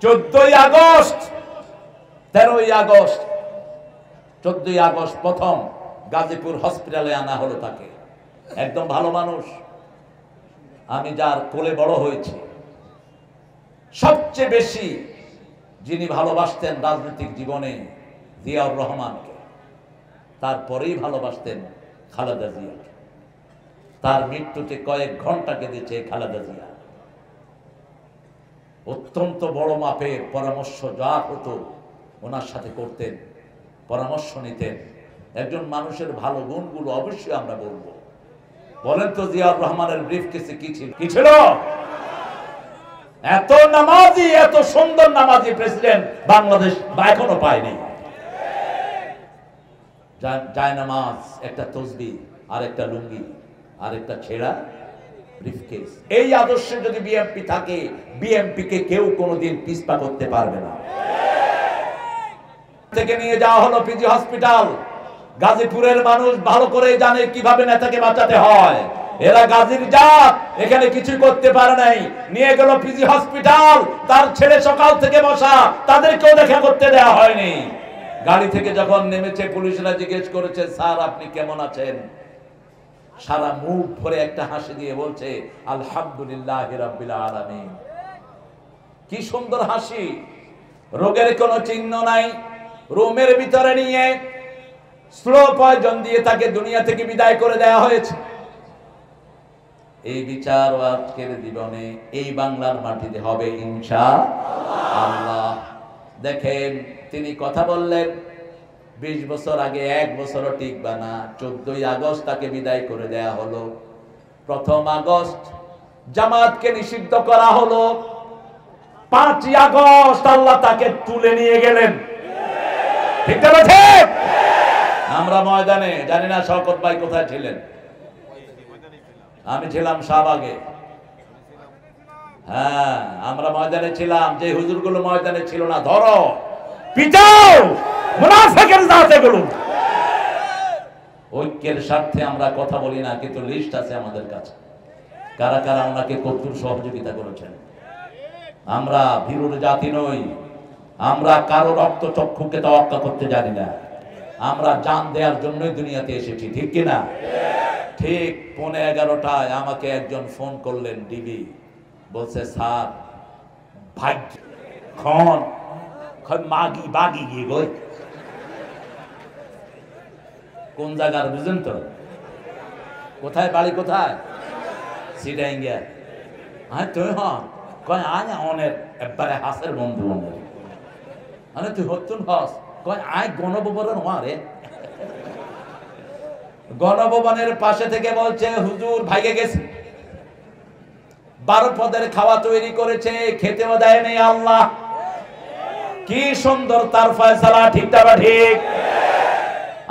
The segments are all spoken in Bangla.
14ই আগস্ট 13ই আগস্ট 14ই আগস্ট প্রথম গাজীপুর হসপিটালে আনা হলো তাকে। একদম ভালো মানুষ, আমি যার কোলে বড় হয়েছি। সবচেয়ে বেশি যিনি ভালোবাসতেন রাজনৈতিক জীবনে জিয়াউর রহমানকে, তারপরেই ভালোবাসতেন খালেদা জিয়াকে। তার মৃত্যুতে কয়েক ঘন্টা কেঁদেছে খালেদা জিয়া। অত্যন্ত বড় মাপের পরামর্শ যা হতো ওনার সাথে করতেন, পরামর্শ নিতেন। একজন মানুষের ভালো গুণগুলো অবশ্যই আমরা বলবো। বলেন তো জিয়াউর রহমানের ব্রিফকেসে কি ছিল? কি ছিল? এত নামাজি, এত সুন্দর নামাজি প্রেসিডেন্ট বাংলাদেশ এখনো পায়নি। জায়নামাজ, একটা তসবিহ, আর একটা লুঙ্গি, আর একটা ছেঁড়া ব্রিফকেস। এই আদর্শে যদি বিএনপি থাকে, বিএনপি কে কেউ কোনোদিন পিছপা করতে পারবে না। থেকে নিয়ে যাওয়া হলো পিজি হসপিটাল। গাজীপুরের মানুষ ভালো করে জানে কিভাবে নেতাকে বাঁচাতে হয়। এরা গাজীর জাত, এখানে কিছু করতে পারে নাই। নিয়ে গেল পিজি হসপিটাল, তার ছেলে সকাল থেকে বসা, তাদেরকেও দেখা করতে দেওয়া হয়নি। গাড়ি থেকে যখন নেমেছে পুলিশরা জিজ্ঞেস করেছে, স্যার আপনি কেমন আছেন? সারা মুখ ভরে একটা হাসি দিয়ে বলছে, আলহামদুলিল্লাহি রাব্বিল আলামিন। কি সুন্দর হাসি, রোগের কোনো চিহ্ন নাই। রুমের ভিতরে নিয়ে স্লো পয়জন দিয়ে তাকে দুনিয়া থেকে বিদায় করে দেওয়া হয়েছে। এই বিচার আজকের জীবনে এই বাংলার মাটিতে হবে ইনশাআল্লাহ। দেখেন তিনি কথা বললেন 20 বছর আগে, 1 বছরও টিকবে না। 14ই আগস্ট তাকে বিদায় করে দেয়া হলো। 1 আগস্ট জামাতকে নিষিদ্ধ করা হলো। 5ই আগস্ট আল্লাহ তাকে তুলে নিয়ে গেলেন। ঠিক না ঠিক? আমরা ময়দানে, জানি না শওকত ভাই কোথায় ছিলেন। আমি ছিলাম শাহবাগে। হ্যাঁ, আমরা ময়দানে ছিলাম। যে হুজুরগুলো ময়দানে ছিল না, ধরো পিটাও মুনাফিকের জাতগুলো। ঐক্যের স্বার্থে আমরা কথা বলি না, কিন্তু লিস্ট আছে আমাদের কাছে কারা কারা ওনাকে কঠোর সহযোগিতা করেছেন। আমরা ভীরুর জাতি নই। আমরা কারো রক্ত চক্ষুকে তোয়াক্কা করতে জানি না। আমরা জান দেওয়ার জন্যই দুনিয়াতে এসেছি, ঠিক কিনা? ঠিক 11:15টায় আমাকে একজন ফোন করলেন, ডিবি, বলছে স্যার ভাগ্য খন মাগি বাগি গিয়ে গই। কোন জায়গার বুঝেন তো? কোথায় বাড়ি? কোথায়? সিডাইঙ্গা। হ্যাঁ তুই কয় আয় অনের একবারে হাসের বন্ধু অনের। মানে তুই হতুন হস কয় আয় গণভবনের মারে। গণভবনের পাশে থেকে বলছে হুজুর ভাইগে গেছে, 12 পদের খাওয়া তৈরি করেছে, খেতেও দেয় নেই আল্লাহ। কি সুন্দর তার ফয়সালা, ঠিক না ঠিক?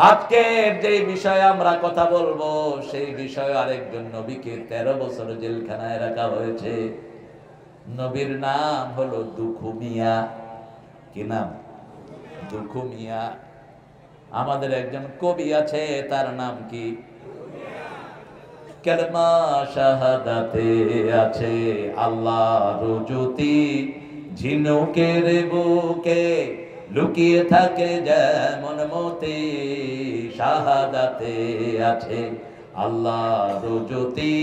আজকে যে বিষয়ে আমরা কথা বলবো সেই বিষয়ে আরেকজন নবীকে 13 বছর জেলখানায় রাখা হয়েছে। নবীর নাম হলো দুখু মিয়া। কি নাম? দুখু মিয়া। আমাদের একজন কবি আছে, তার নাম কি? কালেমা শাহাদাতে আছে আল্লাহর জ্যোতি, ঝিনুকের বুকে লুকিয়ে থাকে যেমন মতি। শাহাদাতে আছে আল্লাহর জ্যোতি,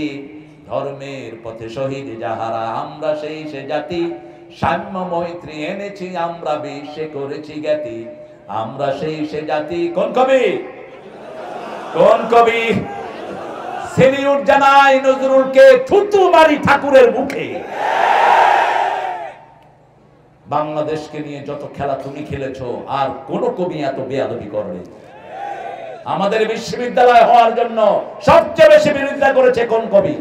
ধর্মের পথে শহীদ যাহারা, আমরা সেই সে জাতি। সাম্য মৈত্রী এনেছি আমরা, বিশ্বে করেছি জ্ঞাতি, আমরা সেই সে জাতি। কোন কবি? কোন কবি? সেলিউট জানাই নজরুলকে, থুতু মারি ঠাকুরের মুখে। বাংলাদেশকে নিয়ে যত খেলা তুমি খেলেছো, আর কোন কবি এত বেয়াদবি করেনি। আমাদের বিশ্ববিদ্যালয় হওয়ার জন্য সবচেয়ে বেশি বিরোধিতা করেছে কোন কবি?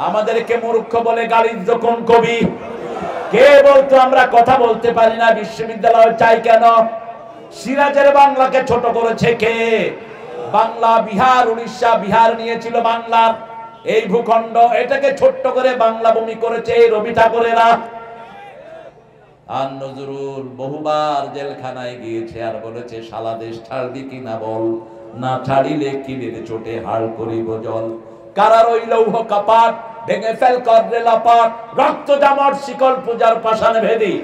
আমাদেরকে মূর্খ বলে গালি দিত কোন কবি? কে বলতো আমরা কথা বলতে পারি না, বিশ্ববিদ্যালয় চাই কেন? সিরাজের বাংলাকে ছোট করেছে কে? বাংলা, বিহার, উড়িষ্যা, বিহার নিয়েছিল বাংলার এই ভূখণ্ড, এটাকে ছোট্ট করে বাংলা ভূমি করেছে এই রবি ঠাকুরেরা। আর নজরুল বহুবার জেলখানায় গিয়েছে আর বলেছে, শালা দেশ ছাড়বি কিনা বল, না ছাড়িলে কিলের চোটে হাড় করিব জল। কারার ওই লৌহ কাপাট ভেঙে ফেল কর রে লপাট, রক্ত জামর শিকল পূজার পাষাণে ভেদি।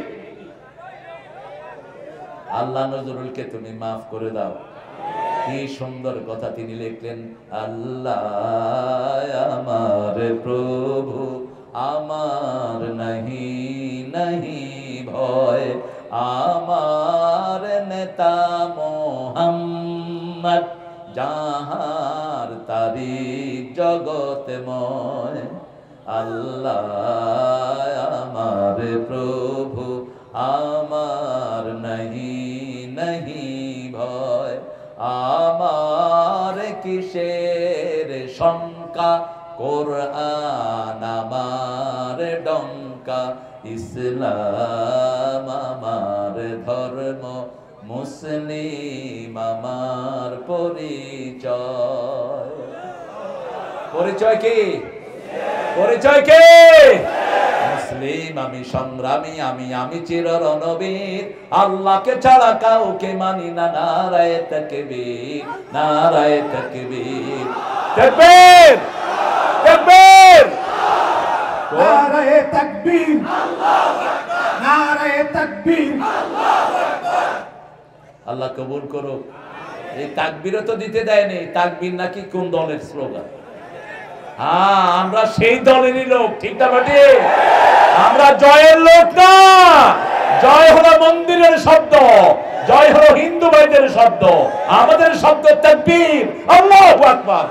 আল্লাহ নজরুলকে তুমি মাফ করে দাও। কি সুন্দর কথা তিনি লিখলেন, আল্লাহ আমার প্রভু আমার নাহি নাহি ভয়, আমার নেতা মোহাম্মদ যাহার তারিখ জগতময়। আল্লাহ আমার প্রভু আমার নাহি নাহি ভয়, আমার কিসের শঙ্কা, কোরআন আমার ডঙ্কা, ইসলাম আমার ধর্ম, মুসলিম আমার পরিচয়। পরিচয় কি? পরিচয় কি? মুসলিম আমি, সংগ্রামী আমি, আমি চির রণবীর, আল্লাহকে ছাড়া কাউকে মানি না। নারায়ে তাকবীর, নারায়ে তাকবীর, তাকবীর, তাকবীর, নারায়ে তাকবীর, আল্লাহু আকবার, নারায়ে তাকবীর, আল্লাহু আকবার। আল্লাহ কবুল করুক। এই তাকবীরও তো দিতে দেয়নি। তাকবীর নাকি কোন দলের স্লোগান? হ্যাঁ, আমরা সেই দলেরই লোক, ঠিক না বেটি? আমরা জয়ের লোক না। জয় হলো মন্দিরের শব্দ, জয় হলো হিন্দু ভাইদের শব্দ। আমাদের শব্দ তাকবীর, আল্লাহু আকবার।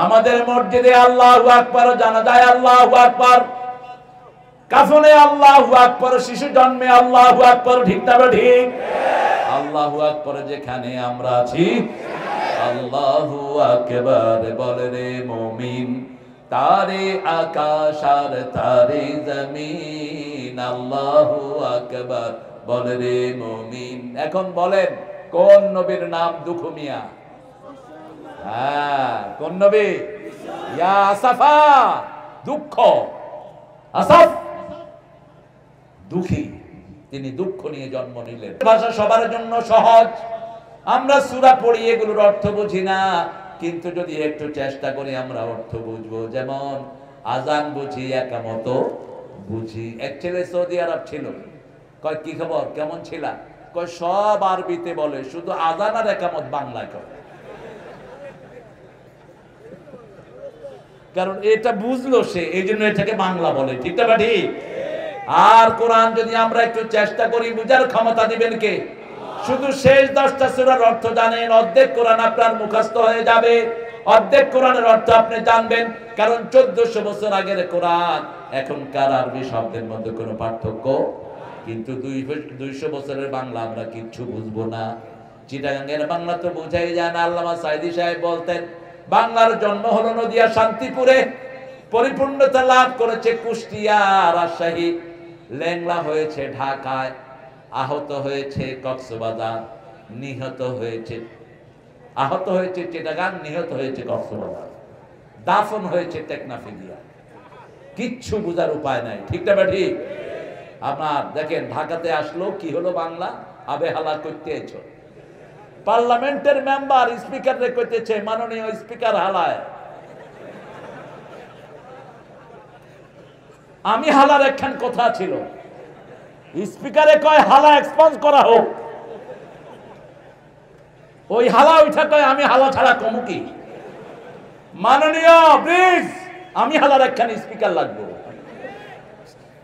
আমাদের মসজিদে আল্লাহু আকবার, জানাজায় আল্লাহু আকবার, কাফনে আল্লাহু আকবার, শিশু জন্মে আল্লাহু আকবার, ঠিক না বেটি? আল্লাহু আকবার যেখানে আমরা আছি, আল্লাহু আকবার বলে রে মুমিন, তারে আকাশ আর তারে জমিন। আল্লাহু আকবার বলে রে মুমিন। এখন বলেন কোন নবীর নাম দুঃখ মিয়া? হ্যাঁ, কোন নবী? ইয়া আসাফা, দুঃখ। আসাফ দুঃখী, তিনি দুঃখ নিয়ে জন্ম নিলেন। ভাষা সবার জন্য সহজ, আমরা সূরা পড়ি এগুলোর অর্থ বুঝি না, কিন্তু যদি একটু চেষ্টা করি আমরা অর্থ বুঝবো। যেমন আজান বুঝি, একামত বুঝি। এক ছেলে সৌদি আরব ছিল, কয় কি খবর, কেমন ছিলা? কয় সব আরবিতে বলে, শুধু আজান আর একামত বাংলায় করে। কারণ এটা বুঝলো সে, এই জন্য এটাকে বাংলা বলে, ঠিক না ঠিক? আর কোরআন যদি আমরা একটু চেষ্টা করি, বুঝার ক্ষমতা দিবেন কে? শুধু শেষ 10টা সূরার অর্থ জানেন, অর্ধেক কোরআন আপনার মুখস্থ হয়ে যাবে, অর্ধেক কোরআনের অর্থ আপনি জানবেন। কারণ 1400 বছর আগের কোরআন এখনকার আরবি শব্দের মধ্যে কোনো পার্থক্য, কিন্তু 200 বছরের বাংলা আমরা কিচ্ছু বুঝবো না। চিটাগাঙ্গের বাংলা তো বোঝাই যায় না। আল্লামা সাইদি সাহেব বলতেন, বাংলার জন্ম হলো নদিয়া শান্তিপুরে, পরিপূর্ণতা লাভ করেছে কুষ্টিয়া রাজশাহী, লেংলা হয়েছে ঢাকায়, আহত হয়েছে কক্সবাজার, নিহত হয়েছে, আহত হয়েছে চিটাগাং, নিহত হয়েছে কক্সবাজার, দাফন হয়েছে টেকনাফিলিয়া। কিচ্ছু বুঝার উপায় নাই, ঠিক না ঠিক? আপনার দেখেন ঢাকাতে আসলো, কি হলো বাংলা, আবে হালা করতে এসো। পার্লামেন্টের মেম্বার স্পিকার রে কইতেছে, মাননীয় স্পিকার হালায়। আমি হালার একখান কথা ছিল, স্পিকারে কয় হালা এক্সপান্স করা হোক, ওই হালা উঠা কয় আমি হালা ছাড়া কমু কি? মাননীয় প্লিজ, আমি হালার একখান স্পিকার লাগবো।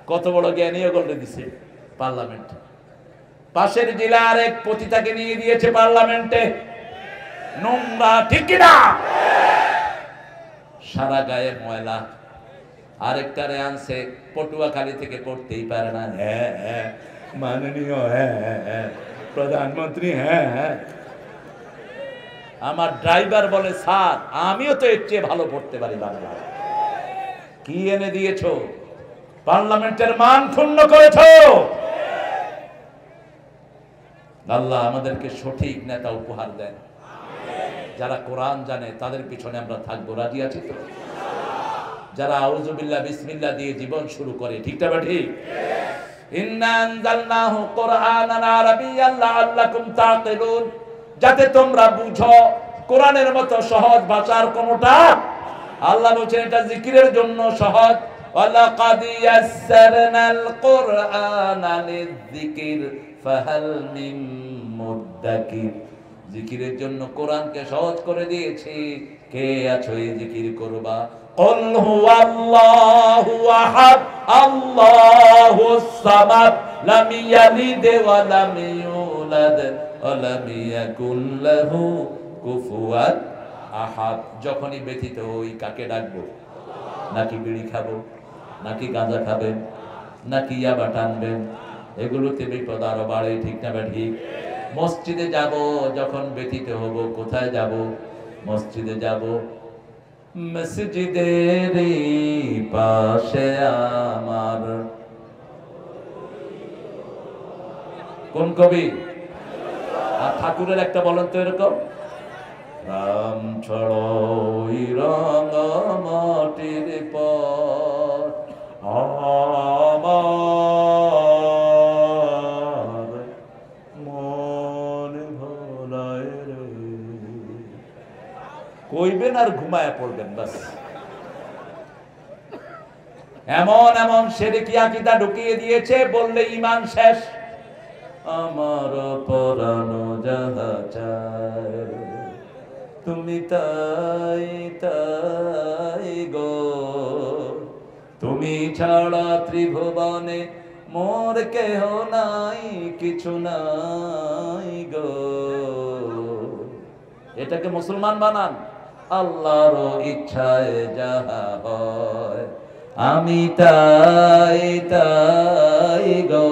কত বড় জ্ঞানীয় গল্পে দিছে পার্লামেন্ট। পাশের জেলার এক পতিতাকে নিয়ে দিয়েছে পার্লামেন্টে, নোংরা, ঠিক না? সারা গায়ে ময়লা। আরেকটারে আনছে পটুয়াখালী থেকে, করতেই পারে না, হ্যাঁ হ্যাঁ মাননীয়, হ্যাঁ হ্যাঁ প্রধানমন্ত্রী, হ্যাঁ হ্যাঁ। আমার ড্রাইভার বলে, স্যার আমিও তো এর চেয়ে ভালো পড়তে পারি বাংলা। কি এনে দিয়েছো? পার্লামেন্টের মান ক্ষুণ্ণ করেছো। আল্লাহ আমাদেরকে সঠিক নেতা উপহার দেন, যারা কোরআন জানে, তাদের পিছনে আমরা থাকবো, রাজি আছি তো? যারা আউযুবিল্লাহ বিসমিল্লাহ দিয়ে জীবন শুরু করে, ঠিক না ঠিক? ইন্না আনজালনাহু কুরআনান আরাবিয়্যান লাআল্লাকুম তাকিলুন, যাতে তোমরা বুঝো। কোরআনের মতো সহজ ভাষার কোনটা আল্লাহ বলেন এটা জিকিরের জন্য সহজ। ওয়ালাকাদ ইয়াসসারনাল কুরআনা লিযিকির ফাহাল মিন মুদ্দাকির। জিকিরের জন্য কোরআনকে সহজ করে দিয়েছি, কে আছো এই জিকির করবা? কুল হুয়াল্লাহু আহাদ আল্লাহুস সামাদ লাম ইয়ালিদ ওয়া লাম ইউলাদ ওয়া লাম ইয়াকুল লাহু কুফুয়ান আহাদ। যখনই ব্যথিত হই কাকে ডাকবো? নাকি বিড়ি খাবো, নাকি গাঁজা খাবেন, নাকি ইয়াবা টানবেন? এগুলোতে বিপদ আরো বাড়ে, ঠিক না ঠিক? মসজিদে যাব যখন ব্যথিত হব, কোথায় যাব? মসজিদে যাব। মসজিদের পাশে আমার, কোন কবি? আর ঠাকুরের একটা বলেন তো এরকম, রাম ছড়ই রঙা মাটির পথ আমার মন ভোলায় রে। কইবেন আর ঘুমায়া পড়বেন বাস। এমন এমন শিরকি আকীদা ঢুকিয়ে দিয়েছে, বললে ঈমান শেষ। আমার পরানো যাহা চায় তুমি তাই তাই গো, তুমি ছাড়া ত্রিভুবনে মোর কেহ নাই, কিছু নাই গো। এটাকে মুসলমান বানান। আল্লাহর ইচ্ছায় যাহা হয় আমি তাই তাই গো,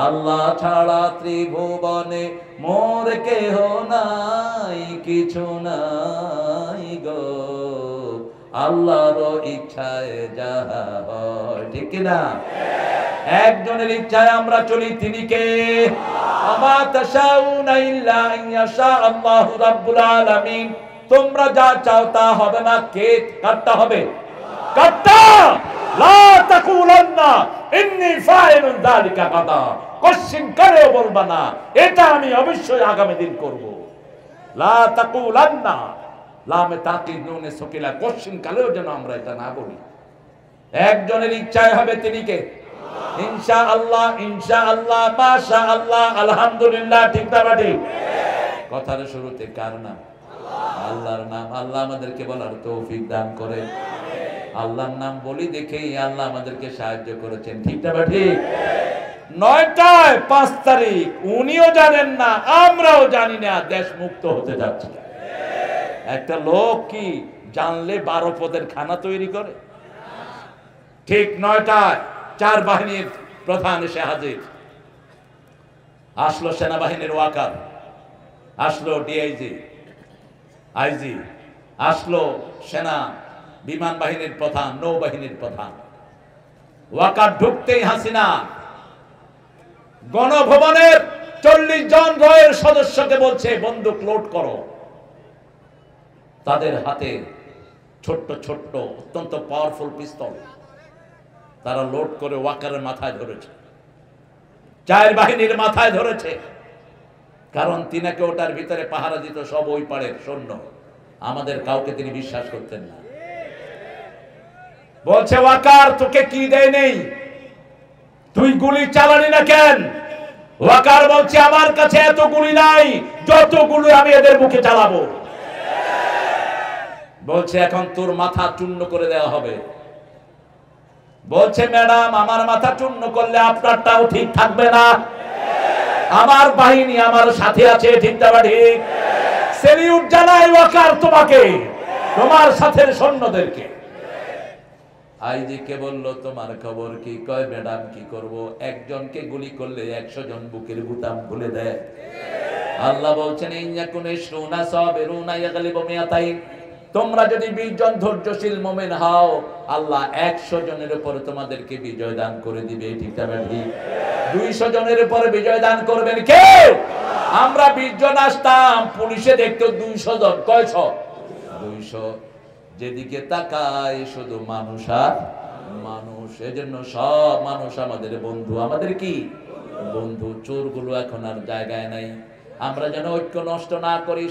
আল্লাহ ছাড়া ত্রিভুবনে মোর কেহ নাই, কিছু নাই গো, আল্লাহর ইচ্ছায় যাহা হয়। ঠিক না? একজনের ইচ্ছায় আমরা চলি, তিনি কে? আমা তাশাউনা ইল্লা আইয়াশা আল্লাহু রাব্বুল আলামিন। তোমরা যা চাও তা হবে না, কে? কাটটা হবে, কাটটা। লা তাকুলান্না ইন্নী ফাইলুন যালিকা গাদা। কোশ্চিন করেও বলবা না এটা আমি অবশ্যই আগামী দিন করব। লা তাকুলান্না, লামে তাকিদ নুনে সকিলা, কোশ্চিন কালেও যেন আমরা এটা না বলি। একজনের ইচ্ছায় হবে, তিনি কে? ইনশাআল্লাহ, ইনশাআল্লাহ, মাশাআল্লাহ, আলহামদুলিল্লাহ। ঠিক না ঠিক? কথার শুরুতে কার নাম? আল্লাহর নাম। আল্লাহ আমাদেরকে বলার তৌফিক দান করে। আল্লাহর নাম বলি দেখেই আল্লাহ আমাদেরকে সাহায্য করেছেন। ঠিক না ঠিক? 9টায় 5 তারিখ, উনিও জানেন না, আমরাও জানি না, দেশ মুক্ত হতে যাচ্ছে। একটা লোক কি জানলে 12 পদের খানা তৈরি করে? ঠিক 9টায় 4 বাহিনীর প্রধান এসে হাজির। আসলো সেনাবাহিনীর ওয়াকার, আসলো ডিআইজি, আইজি, আসলো সেনা বিমান বাহিনীর প্রধান, নৌবাহিনীর প্রধান। ওয়াকার ঢুকতেই হাসিনা গণভবনের 40 জন রয়ের সদস্যকে বলছে বন্দুক লোড করো। তাদের হাতে ছোট্ট ছোট্ট অত্যন্ত পাওয়ারফুল পিস্তল, তারা লোড করে ওয়াকারের মাথায় ধরেছে, 4 বাহিনীর মাথায় ধরেছে। কারণ তিনাকে ওটার ভিতরে পাহারা দিত সব ওই পাড়ের সৈন্য, আমাদের কাউকে তিনি বিশ্বাস করতেন না। বলছে ওয়াকার তোকে কি দেয় নেই, তুই গুলি চালানি না কেন? ওয়াকার বলছে আমার কাছে এত গুলি নাই, যত গুলি আমি এদের মুখে চালাবো। বলছে এখন তোর মাথা চূর্ণ করে দেওয়া হবে। বলছে ম্যাডাম আমার মাথা চূর্ণ করলে আপনারটাও ঠিক থাকবে না, আমার বাহিনী আমার সাথে আছে। ঠিক না ঠিক? সেলিউট জানাই ওয়াকার তোমাকে, তোমার সাথের সৈন্যদেরকে। আইজি কে বলল তোমার খবর কি? কয় ম্যাডাম কি করব, একজনকে গুলি করলে 100 জন বুকের বুতাম খুলে দেয়। আল্লাহ বলছেন ইন্নাকুন ইশরুনা সাবিরুনা ইয়াগলিবু মিয়াতাইন, তোমরা যদি 20 জন ধৈর্যশীল মুমিন হও, আল্লাহ 100 জনের উপর তোমাদেরকে বিজয় দান করে দিবে। ঠিক না ঠিক? 200 জনের উপর বিজয় দান করবেন কে? আমরা 20 জন আসতাম, পুলিশে দেখতো 200 জন। কয়শো? 200। যেদিকে তাকায় শুধু মানুষ আর মানুষ। এজন্য সব মানুষ আমাদের বন্ধু। আমাদের কি বন্ধু? চোরগুলো এখন আর জায়গায় নাই, আমরা যেন ঐক্য নষ্ট না করি।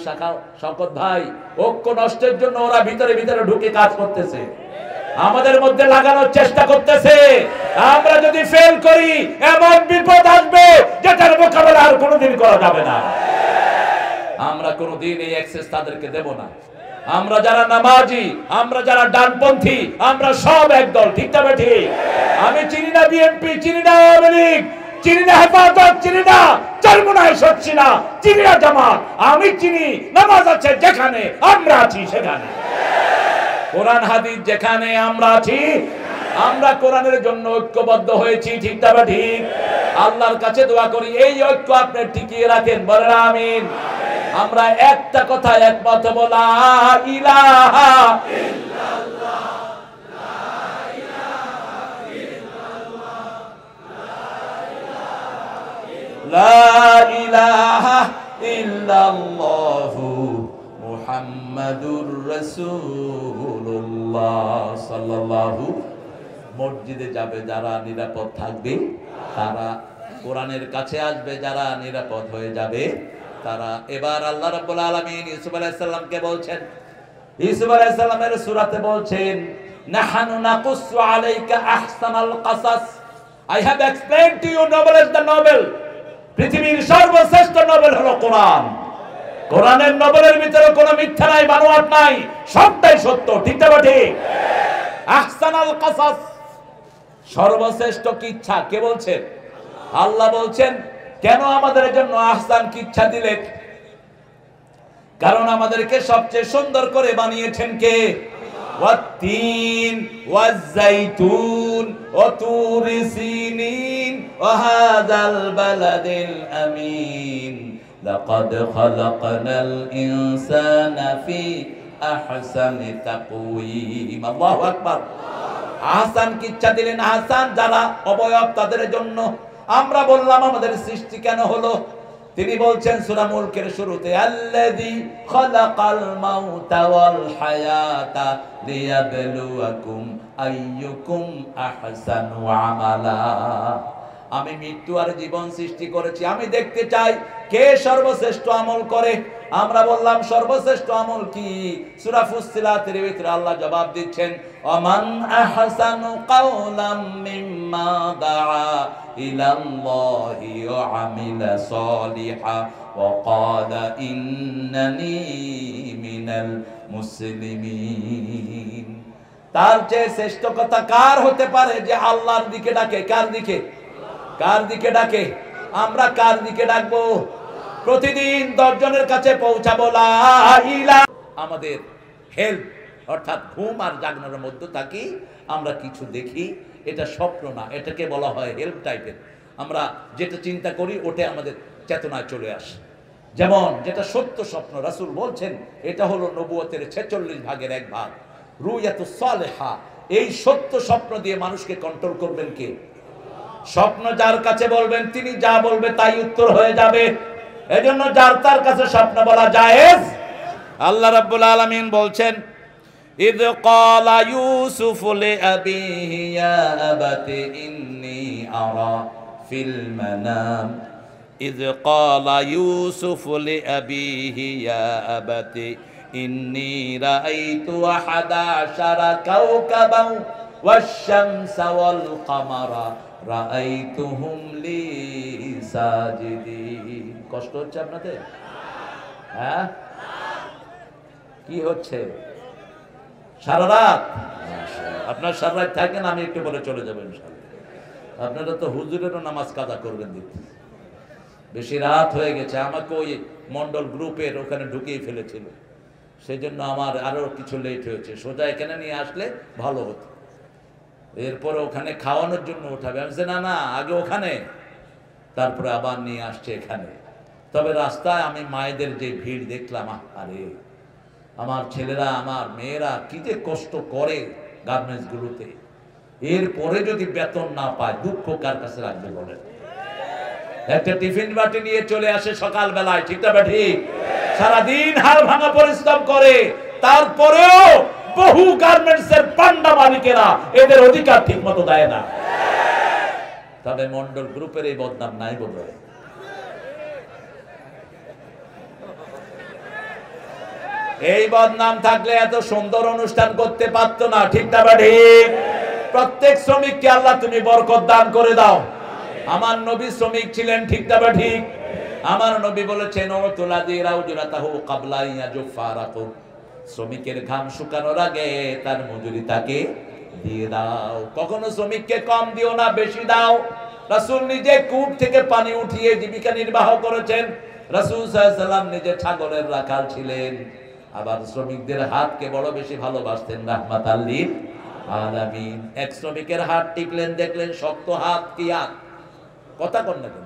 শওকত ভাই, ঐক্য নষ্টের জন্য ওরা ভিতরে ভিতরে ঢুকে কাজ করতেছে, আমাদের মধ্যে লাগানোর চেষ্টা করতেছে। আমরা যদি ফেল করি এমন বিপদ আসবে যেটার মোকাবেলা আর কোনোদিন করা যাবে না। আমরা কোনোদিন এই অ্যাক্সেস তাদেরকে দেব না। আমরা যারা নামাজি, আমরা যারা ডানপন্থী, আমরা সব একদল, ঠিক না ঠিক? আমি চিনি না বিএনপি, চিনি না আওয়ামী লীগ, চিনি না হেফাজত, চিনি না চরমুনায় সচ্ছিনা, চিনি না জামাত। আমি চিনি নামাজ আছে যেখানে, আমরা আছি সেখানে। কোরআন হাদিস যেখানে, আমরা আছি। আমরা কোরআনের জন্য ঐক্যবদ্ধ হয়েছি, ঠিক না ঠিক? আল্লাহর কাছে দোয়া করি এই ঐক্য আপনি টিকিয়ে রাখেন, বলেন আমিন। আমরা একটা কথা একমত বলা, ইলাহা ইল্লাল্লাহ, লা ইলাহা ইল্লাল্লাহ, লা ইলাহা ইল্লাল্লাহু মুহাম্মাদুর রাসূলুল্লাহ সাল্লাল্লাহু। মসজিদে যাবে যারা নিরাপদ থাকবে তারা, কোরআনের কাছে আসবে যারা নিরাপদ হয়ে যাবে তারা। এবার আল্লাহ রাব্বুল আলামিন ইউসুফ আলাইহিস সালামকে বলছেন, ইউসুফ আলাইহিস সালামের সূরাতে বলছেন, নাহানু নাকুসু আলাইকা আহসানাল কাসাস। I have explained to you novel is the novel. পৃথিবীর সর্বশ্রেষ্ঠ নোবেল হলো কোরআন। কোরআনের নোবেলের ভিতরে কোনো মিথ্যা নাই, বানোয়াট নাই, সবটাই সত্য, ঠিক না ঠিক? আহসানাল কাসাস, সর্বশ্রেষ্ঠ কিচ্ছা কে বলছেন? আল্লাহ বলছেন। কেন আমাদের জন্য আহসান কিচ্ছা দিলেন? কারণ আমাদেরকে সবচেয়ে সুন্দর করে বানিয়েছেন কে? ওয়াত্তিন ওয়াজ্জাইতুন ওয়া তুরি সিনিন ওয়া হাযাল বালাদিল আমিন লাকাদ খালাকনাল ইনসানা ফি আহসানি তাকওয়িম। আল্লাহু আকবার। আহসান কিচ্ছা দিলেন, আহসান যারা অবয়ব তাদের জন্য। আমরা বললাম আমাদের সৃষ্টি কেন হলো? তিনি বলছেন সূরা মুলকের শুরুতে, আল্লাযী খালাকাল মাউতা ওয়াল হায়াতা লিয়াবলুয়াকুম আইয়ুকুম আহসানু আমালা। আমি মৃত্যু আর জীবন সৃষ্টি করেছি, আমি দেখতে চাই কে সর্বশ্রেষ্ঠ আমল করে। আমরা বললাম সর্বশ্রেষ্ঠ আমল কি? সূরা ফুসসিলাতের ভিতরে আল্লাহ জবাব দিচ্ছেন, ওমান আহসানু কাওলাম মিম্মা দাআ ইলাল্লাহি ওয়া আমিলা সলিহা ওয়া ক্বালা ইন্নানি মিনাল মুসলিমিন। তার চেয়ে শ্রেষ্ঠ কথা কার হতে পারে যে আল্লাহর দিকে ডাকে? কার দিকে? কার দিকে ডাকে? আমরা কার দিকে ডাকবো? প্রতিদিন 10 জনের কাছে পৌঁছাবো লা ইলাহা। আমাদের হেল্প অর্থাৎ ঘুম আর জাগনার মধ্যে থাকি, আমরা কিছু দেখি, এটা স্বপ্ন না, এটাকে বলা হয় হেল্প টাইপের। আমরা যেটা চিন্তা করি ওটা আমাদের চেতনায় চলে আসে। যেমন যেটা সত্য স্বপ্ন, রাসূল বলছেন এটা হলো নবুয়তের 46 ভাগের 1 ভাগ। রুয়াতুস সালেহা, এই সত্য স্বপ্ন দিয়ে মানুষকে কন্ট্রোল করবেন কে? স্বপ্ন যার কাছে বলবেন তিনি যা বলবে তাই উত্তর হয়ে যাবে। এজন্য যার তার কাছে স্বপ্ন বলা জায়েজ। আল্লাহ রাব্বুল আলামিন বলছেন, ইয ক্বালা ইউসুফু লিআবিহি ইয়া আবাতি ইন্নী আরা ফিল মানাম। ইয ক্বালা ইউসুফু লিআবিহি ইয়া আবাতি ইন্নী রাআইতু আহাদা আশারা কাওকাবান ওয়াশ-শামসা ওয়াল কামারা রাআইতুহুম লি সাজিদিন। কষ্ট হচ্ছে আপনাদের? হ্যাঁ, কি হচ্ছে? সারা রাত? আপনার সারা রাত থাকেন, আমি একটু পরে চলে যাবো ইনশাআল্লাহ। আপনারা তো হুজুরেরও নামাজ কাজা করবেন দেখতে। বেশি রাত হয়ে গেছে, আমাকে ওই মন্ডল গ্রুপের ওখানে ঢুকিয়ে ফেলেছিল, সেজন্য আমার আরো কিছু লেট হয়েছে। সোজা এখানে নিয়ে আসলে ভালো হতো। এরপরে ওখানে খাওয়ানোর জন্য উঠাবে, আমি বলছি না না আগে ওখানে, তারপরে আবার নিয়ে আসছে এখানে। তবে রাস্তায় আমি মায়েদের যে ভিড় দেখলাম, আরে আমার ছেলেরা আমার মেয়েরা কি যে কষ্ট করে গার্মেন্টস গুলোতে, এরপরে যদি বেতন না পায় দুঃখ কার কাছে রাখবে বলেন? একটা টিফিন বাটি নিয়ে চলে আসে সকাল বেলায়, ঠিক না ঠিক? সারাদিন হাড় ভাঙা পরিশ্রম করে, তারপরেও বহু গার্মেন্টস এর পান্ডা মালিকেরা এদের অধিকার ঠিক মতো দেয় না। তবে মন্ডল গ্রুপের এই বদনাম নাই বোধহয়। এই বদনাম থাকলে এত সুন্দর অনুষ্ঠান করতে পারতো না, ঠিক না ঠিক? প্রত্যেক শ্রমিককে আল্লাহ তুমি বরকত দান করে দাও। আমার নবী শ্রমিক ছিলেন, ঠিক না ঠিক? আমার নবী বলেছেন শ্রমিকের ঘাম শুকানোর আগে তার মজুরি তাকে দিয়ে দাও। কখনো শ্রমিককে কম দিও না, বেশি দাও। রাসূল নিজে কূপ থেকে পানি উঠিয়ে জীবিকা নির্বাহ করেছেন। রাসূল সাল্লাল্লাহু আলাইহি ওয়াসাল্লাম নিজে ছাগলের রাখাল ছিলেন। আবার শ্রমিকদের হাতকে বড় বেশি ভালোবাসতেন, রাহমাতাল লিল আলামিন। এক শ্রমিকের হাত টিপলেন, দেখলেন শক্ত হাত। কি হাত? কথা কন না কেন?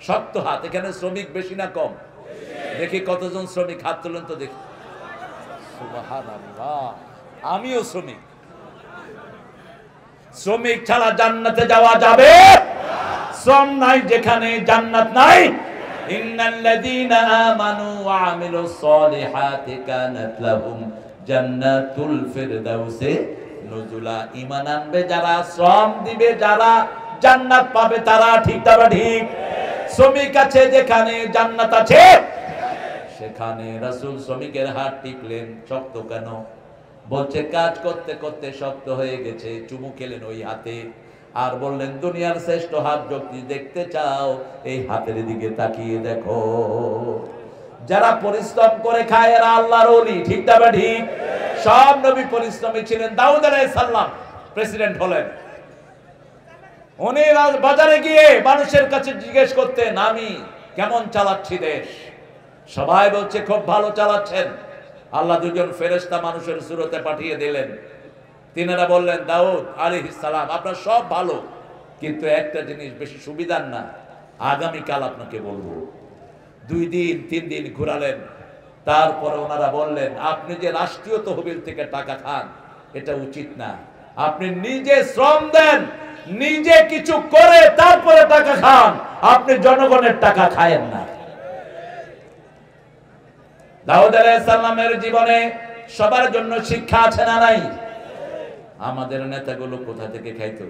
শক্ত হাত। এখানে শ্রমিক বেশি না কম? দেখি কতজন শ্রমিক হাত তোলেন তো দেখি। সুবহানাল্লাহ, আমিও শ্রমিক। শ্রমিক ছাড়া জান্নাতে যাওয়া যাবে? শ্রম নাই যেখানে জান্নাত নাই। ইন্নাল্লাযীনা আমানু ওয়া আমিলুস সলিহাতি কানাত লাহুম জান্নাতুল ফিরদাউসি নুজুলা। ঈমান আনবে যারা, শ্রম দিবে যারা, জান্নাত পাবে তারা, ঠিক না ঠিক? শ্রমিক আছে যেখানে জান্নাত আছে সেখানে। রাসূল শ্রমিকের হাত টিপলেন। শক্ত কেন? বলছে কাজ করতে করতে শক্ত হয়ে গেছে। চুমু খেলেন ওই হাতে আর বললেন, দুনিয়ার শ্রেষ্ঠ হাত যদি দেখতে চাও এই হাতের দিকে তাকিয়ে দেখো। যারা পরিশ্রম করে খায় এরা আল্লাহর ওলি, ঠিক না ঠিক? সব নবী পরিশ্রমী ছিলেন। দাউদ আলাইহিস সালাম প্রেসিডেন্ট হলেন। উনি বাজারে গিয়ে মানুষের কাছে জিজ্ঞেস করতেন, আমি কেমন চালাচ্ছি দেশ? সবাই বলছে খুব ভালো চালাচ্ছেন। আল্লাহ দুজন ফেরেশতা মানুষের সুরতে পাঠিয়ে দিলেন। তিনারা বললেন, দাউদ আলাইহিস সালাম আপনার সব ভালো, কিন্তু একটা জিনিস বেশি সুবিধার না, আগামীকাল আপনাকে বলবো। 2 দিন 3 দিন ঘুরালেন। তারপরে ওনারা বললেন, আপনি যে রাষ্ট্রীয় তহবিল থেকে টাকা খান এটা উচিত না। আপনি নিজে শ্রম দেন, নিজে কিছু করে তারপরে টাকা খান। আপনি জনগণের টাকা খায়েন না। দাউদ আলাইহিস সালামের জীবনে সবার জন্য শিক্ষা আছে না নাই? আমাদের নেতাগুলো কোথা থেকে খাইতো?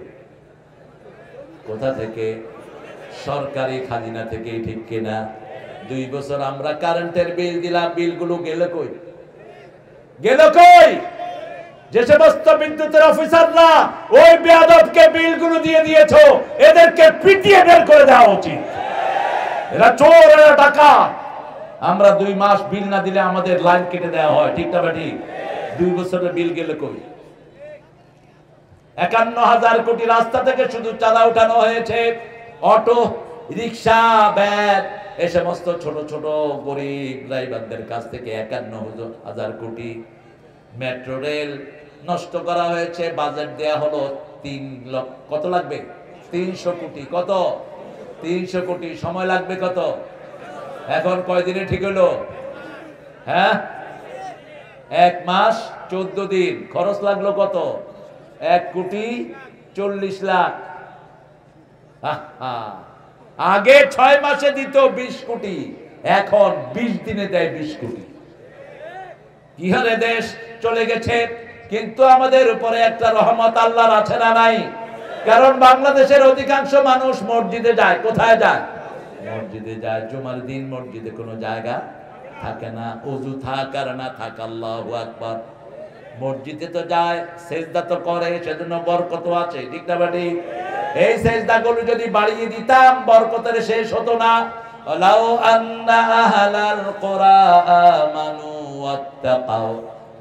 কোথা থেকে? সরকারি খাজনা থেকে, ঠিক কিনা? 2 বছর আমরা কারেন্টের বিল দিলাম, বিলগুলো গেল কই? গেল কই? যে সমস্ত বিদ্যুতের অফিসাররা ওই বেয়াদবকে বিলগুলো দিয়ে দিয়েছো, এদেরকে পিটিয়ে বের করে দেওয়া উচিত। এরা চোর, এরা ডাকাত। আমরা 2 মাস বিল না দিলে আমাদের লাইন কেটে দেওয়া হয়, ঠিক না ঠিক? 2 বছরের বিল গেল কই? 51,000 কোটি রাস্তা থেকে শুধু চাঁদা উঠানো হয়েছে। অটো, রিক্সা, ভ্যান, এই সমস্ত ছোট ছোট গরিব ড্রাইভারদের কাছ থেকে 51,000 কোটি। মেট্রো রেল নষ্ট করা হয়েছে, বাজেট দেয়া হলো 3 লক্ষ। কত লাগবে? 300 কোটি। কত? 300 কোটি। সময় লাগবে কত? এখন কয়দিনে ঠিক হলো? হ্যাঁ, 1 মাস 14 দিন। খরচ লাগলো কত? 1,40,00,000। আগে 6 মাসে দিত 20 কোটি, এখন 20 দিনে দেয় 20 কোটি। কি হারে দেশ চলে গেছে। কিন্তু আমাদের উপরে একটা রহমত আল্লাহর আছে না নাই? কারণ বাংলাদেশের অধিকাংশ মানুষ মসজিদে যায়। কোথায় যায়? মসজিদে যায়। জুমার দিন মসজিদে কোনো জায়গা থাকে না, ওযু থাক আর না থাক, আল্লাহু আকবার। মসজিদে তো যায়, সেজদা তো করে, সেজন্য বরকত আছে, ঠিক না বাড়ি? এই সেজদাগুলো যদি বাড়িয়ে দিতাম বরকতের শেষ হতো না। লাউ আন্না আহলাল কুরা আমানু ওয়াত্তাকাউ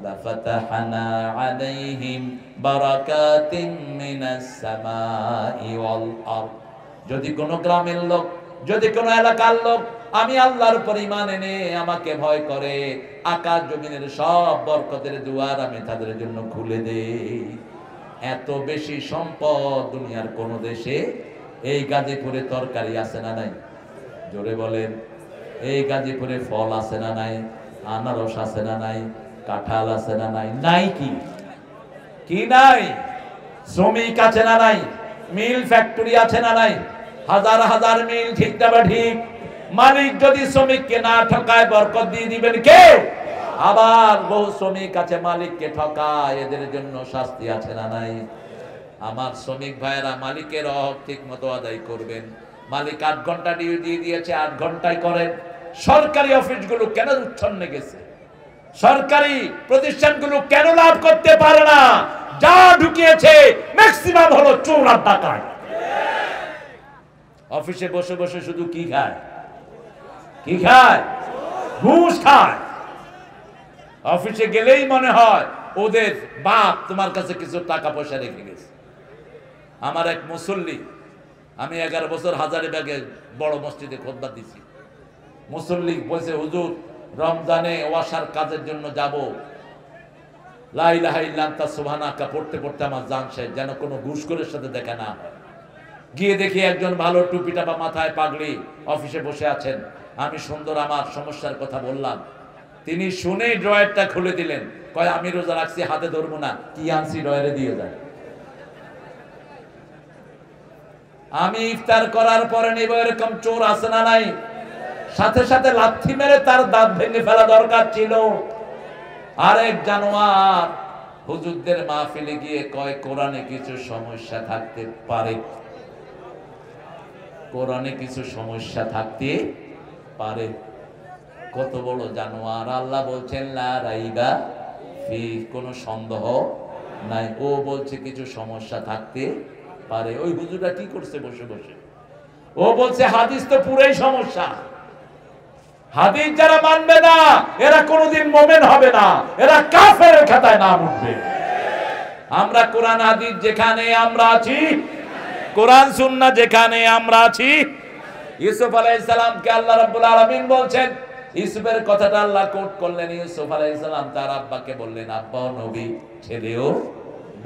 লাফাতাহনা আলাইহিম বারাকাতিন মিনাস সামাই ওয়াল আরদ। যদি কোন গ্রামের লোক, যদি কোন এলাকার লোক আমি আল্লাহর উপর ঈমান এনে আমাকে ভয় করে, আকাশ জমিনের সব বরকতের দুয়ার আমি তাদের জন্য খুলে দেই। এত বেশি সম্পদ দুনিয়ার কোন দেশে। এই গাজীপুরে তরকারি আছে না নাই? জোরে বলেন। এই গাজীপুরে ফল আছে না নাই? আনারস আছে না নাই? কাঁঠাল আছে না নাই? নাই কি? কি নাই? শ্রমিক আছে না নাই? মিল ফ্যাক্টরি আছে না নাই? হাজার হাজার মিল, ঠিক না ঠিক? মালিক যদি শ্রমিককে না ঠকায় বরকত দিয়ে দিবেন কে? আবার বহু শ্রমিক আছে মালিককে ঠকায়, এদের জন্য শাস্তি আছে না নাই? আমার শ্রমিক ভাইয়েরা মালিকের হক ঠিক মতো আদায় করবেন। মালিক 8 ঘন্টা ডিউটি দিয়েছে, 8 ঘন্টায় করেন। সরকারি অফিসগুলো কেন উচ্ছন্নে গেছে? সরকারি প্রতিষ্ঠানগুলো কেন লাভ করতে পারে না? যা ঢুকিয়েছে ম্যাক্সিমাম হলো চোর আর ডাকাত। অফিসে বসে বসে শুধু কি খায়? কি খায়? ঘুষ খায়। অফিসে গেলেই মনে হয় ওদের বাপ তোমার কাছে কিছু টাকা পয়সা রেখে গেছে। আমার এক মুসল্লি, আমি 11 বছর হাজারীবাগে বড় মসজিদে খুতবা দিছি। মুসল্লি বলছে, হুজুর রমজানে ওয়াসার কাজের জন্য যাব, লা ইলাহা ইল্লা আনতা সুবহানাকা পড়তে পড়তে আমার জান শেষ, যেন কোনো ঘুষখোরের সাথে দেখা না হয়। গিয়ে দেখি একজন ভালো টুপি টাপা মাথায় পাগড়ি অফিসে বসে আছেন। আমি সুন্দর আমার সমস্যার কথা বললাম, তিনি শুনেই ড্রয়ারটা খুলে দিলেন। কয়, আমি রোজা রাখছি, হাতে ধরবো না, কি আনছি ড্রয়ারে দিয়ে যায়। আমি ইফতার করার পরে নিব, এরকম চোর আছে না নাই? সাথে সাথে লাথি মেরে তার দাঁত ভেঙে ফেলা দরকার ছিল। আরেক জানোয়ার হুজুরদের মাহফিলে গিয়ে কয়, কোরআনে কিছু সমস্যা থাকতে পারে, কোরআনে কিছু সমস্যা থাকতে পারে। কত বড় জানোয়ার! আল্লাহ বলছেন লা রাইবা ফি, কোনো সন্দেহ নাই। ও বলছে কিছু সমস্যা থাকতে পারে। ওই হুজুরটা কি করছে বসে বসে? ও বলছে হাদিস তো পুরাই সমস্যা। হাদিস যারা মানবে না এরা কোনোদিন মুমিন হবে না, এরা কাফেরের খাতায় নাম উঠবে। আমরা কোরআন হাদিস যেখানে আমরা আছি, কোরআন সুন্নাহ যেখানে আমরা আছি। ইউসুফ আলাইহিস সালামকে আল্লাহ রাব্বুল আলামিন বলছেন, ইউসুফের কথাটা আল্লাহ কোট করলেন। ইউসুফ আলাইহিস সালাম তার আব্বাকে বললেন, আব্বাও নবী, ছেলেও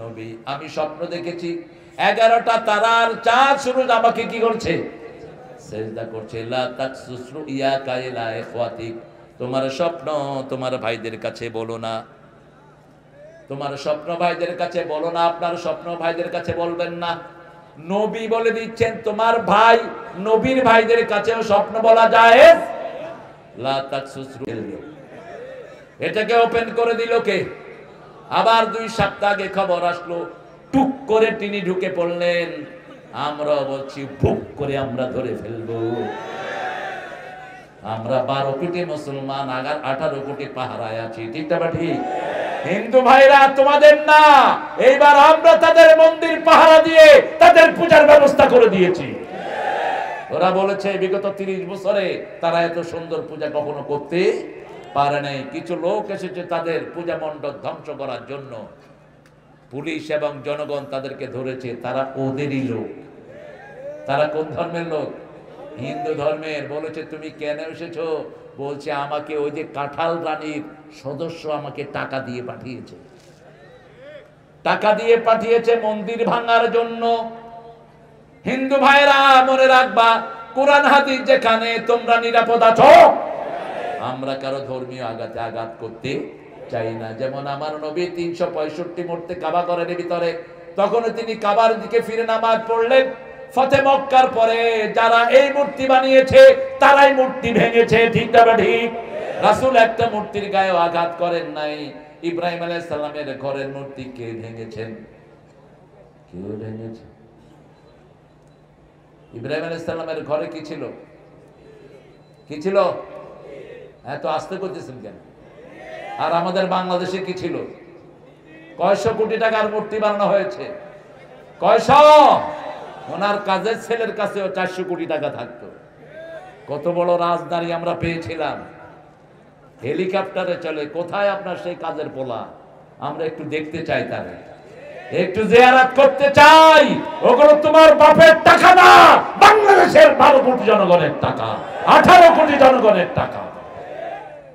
নবী। আমি স্বপ্ন দেখেছি 11টা তারার চাঁদ সূরজ আমাকে কি করছে? সেজদা করছে। লা তাকসুসু ইয়াকা ইলা ইখওয়াতিক, তোমার স্বপ্ন তোমার ভাইদের কাছে বলো না, তোমার স্বপ্ন ভাইদের কাছে বলো না, আপনার স্বপ্ন ভাইদের কাছে বলবেন না। নবী বলে দিচ্ছেন তোমার ভাই নবীর ভাইদের কাছেও স্বপ্ন বলা যায়। লা তাকসুসু, এটাকে ওপেন করে দিল কে? আবার 2 সপ্তাহ আগে খবর আসলো, টুক করে তিনি ঢুকে পড়লেন। আমরা বলছি ভুক করে আমরা ধরে ফেলবো। আমরা 12 কোটি মুসলমান, আগার 18 কোটি পাহারায় আছি, ঠিক না ঠিক? হিন্দু ভাইরা তোমাদের না, এইবার আমরা তাদের মন্দির পাহারা দিয়ে তাদের পূজার ব্যবস্থা করে দিয়েছি। ওরা বলেছে বিগত 30 বছরে তারা এত সুন্দর পূজা কখনো করতে পারে নাই। কিছু লোক এসেছে তাদের পূজা মণ্ডপ ধ্বংস করার জন্য। পুলিশ এবং জনগণ তাদেরকে ধরেছে, তারা ওদেরই লোক। তারা কোন ধর্মের লোক? হিন্দু ধর্মের। বলেছে তুমি কেন এসেছো? বলছে আমাকে ওই যে কাঁঠাল রানীর সদস্য আমাকে টাকা দিয়ে পাঠিয়েছে, টাকা দিয়ে পাঠিয়েছে মন্দির ভাঙার জন্য। হিন্দু ভাইরা মনে রাখবা, কোরআন হাদিস যেখানে তোমরা নিরাপদ আছো, আমরা কারো ধর্মীয় আঘাতে আঘাত করতে চাই না। যেমন আমার নবী 365 মূর্তি কাবা ঘরের ভিতরে, তখন তিনি কাবার দিকে ফিরে নামাজ পড়লেন। ফতে মক্কার পরে যারা এই মূর্তি বানিয়েছে তারাই মূর্তি ভেঙেছে, ঠিক না ঠিক? রাসূল একটা মূর্তির গায়ে আঘাত করেন নাই। ইব্রাহিম আলাইহিস সালামের ঘরের মূর্তি কে ভেঙেছেন? কে ভেঙেছে? ইব্রাহিম আলাইহিস সালামের ঘরে কি ছিল? কি ছিল? এত আস্তে করতেছেন কেন? আর আমাদের বাংলাদেশে কি ছিল? কয়শো কোটি টাকার মূর্তি বানানো হয়েছে। কয়শো? ওনার কাজের ছেলের কাছেও 400 কোটি টাকা থাকতো। কত বড় রাজধানী আমরা পেয়েছিলাম, হেলিকপ্টারে চলে। কোথায় আপনার সেই কাজের পোলা? আমরা একটু দেখতে চাই, তারে একটু জিয়ারত করতে চাই। ওগুলো তোমার বাপের টাকা না, বাংলাদেশের 12 কোটি জনগণের টাকা, 18 কোটি জনগণের টাকা।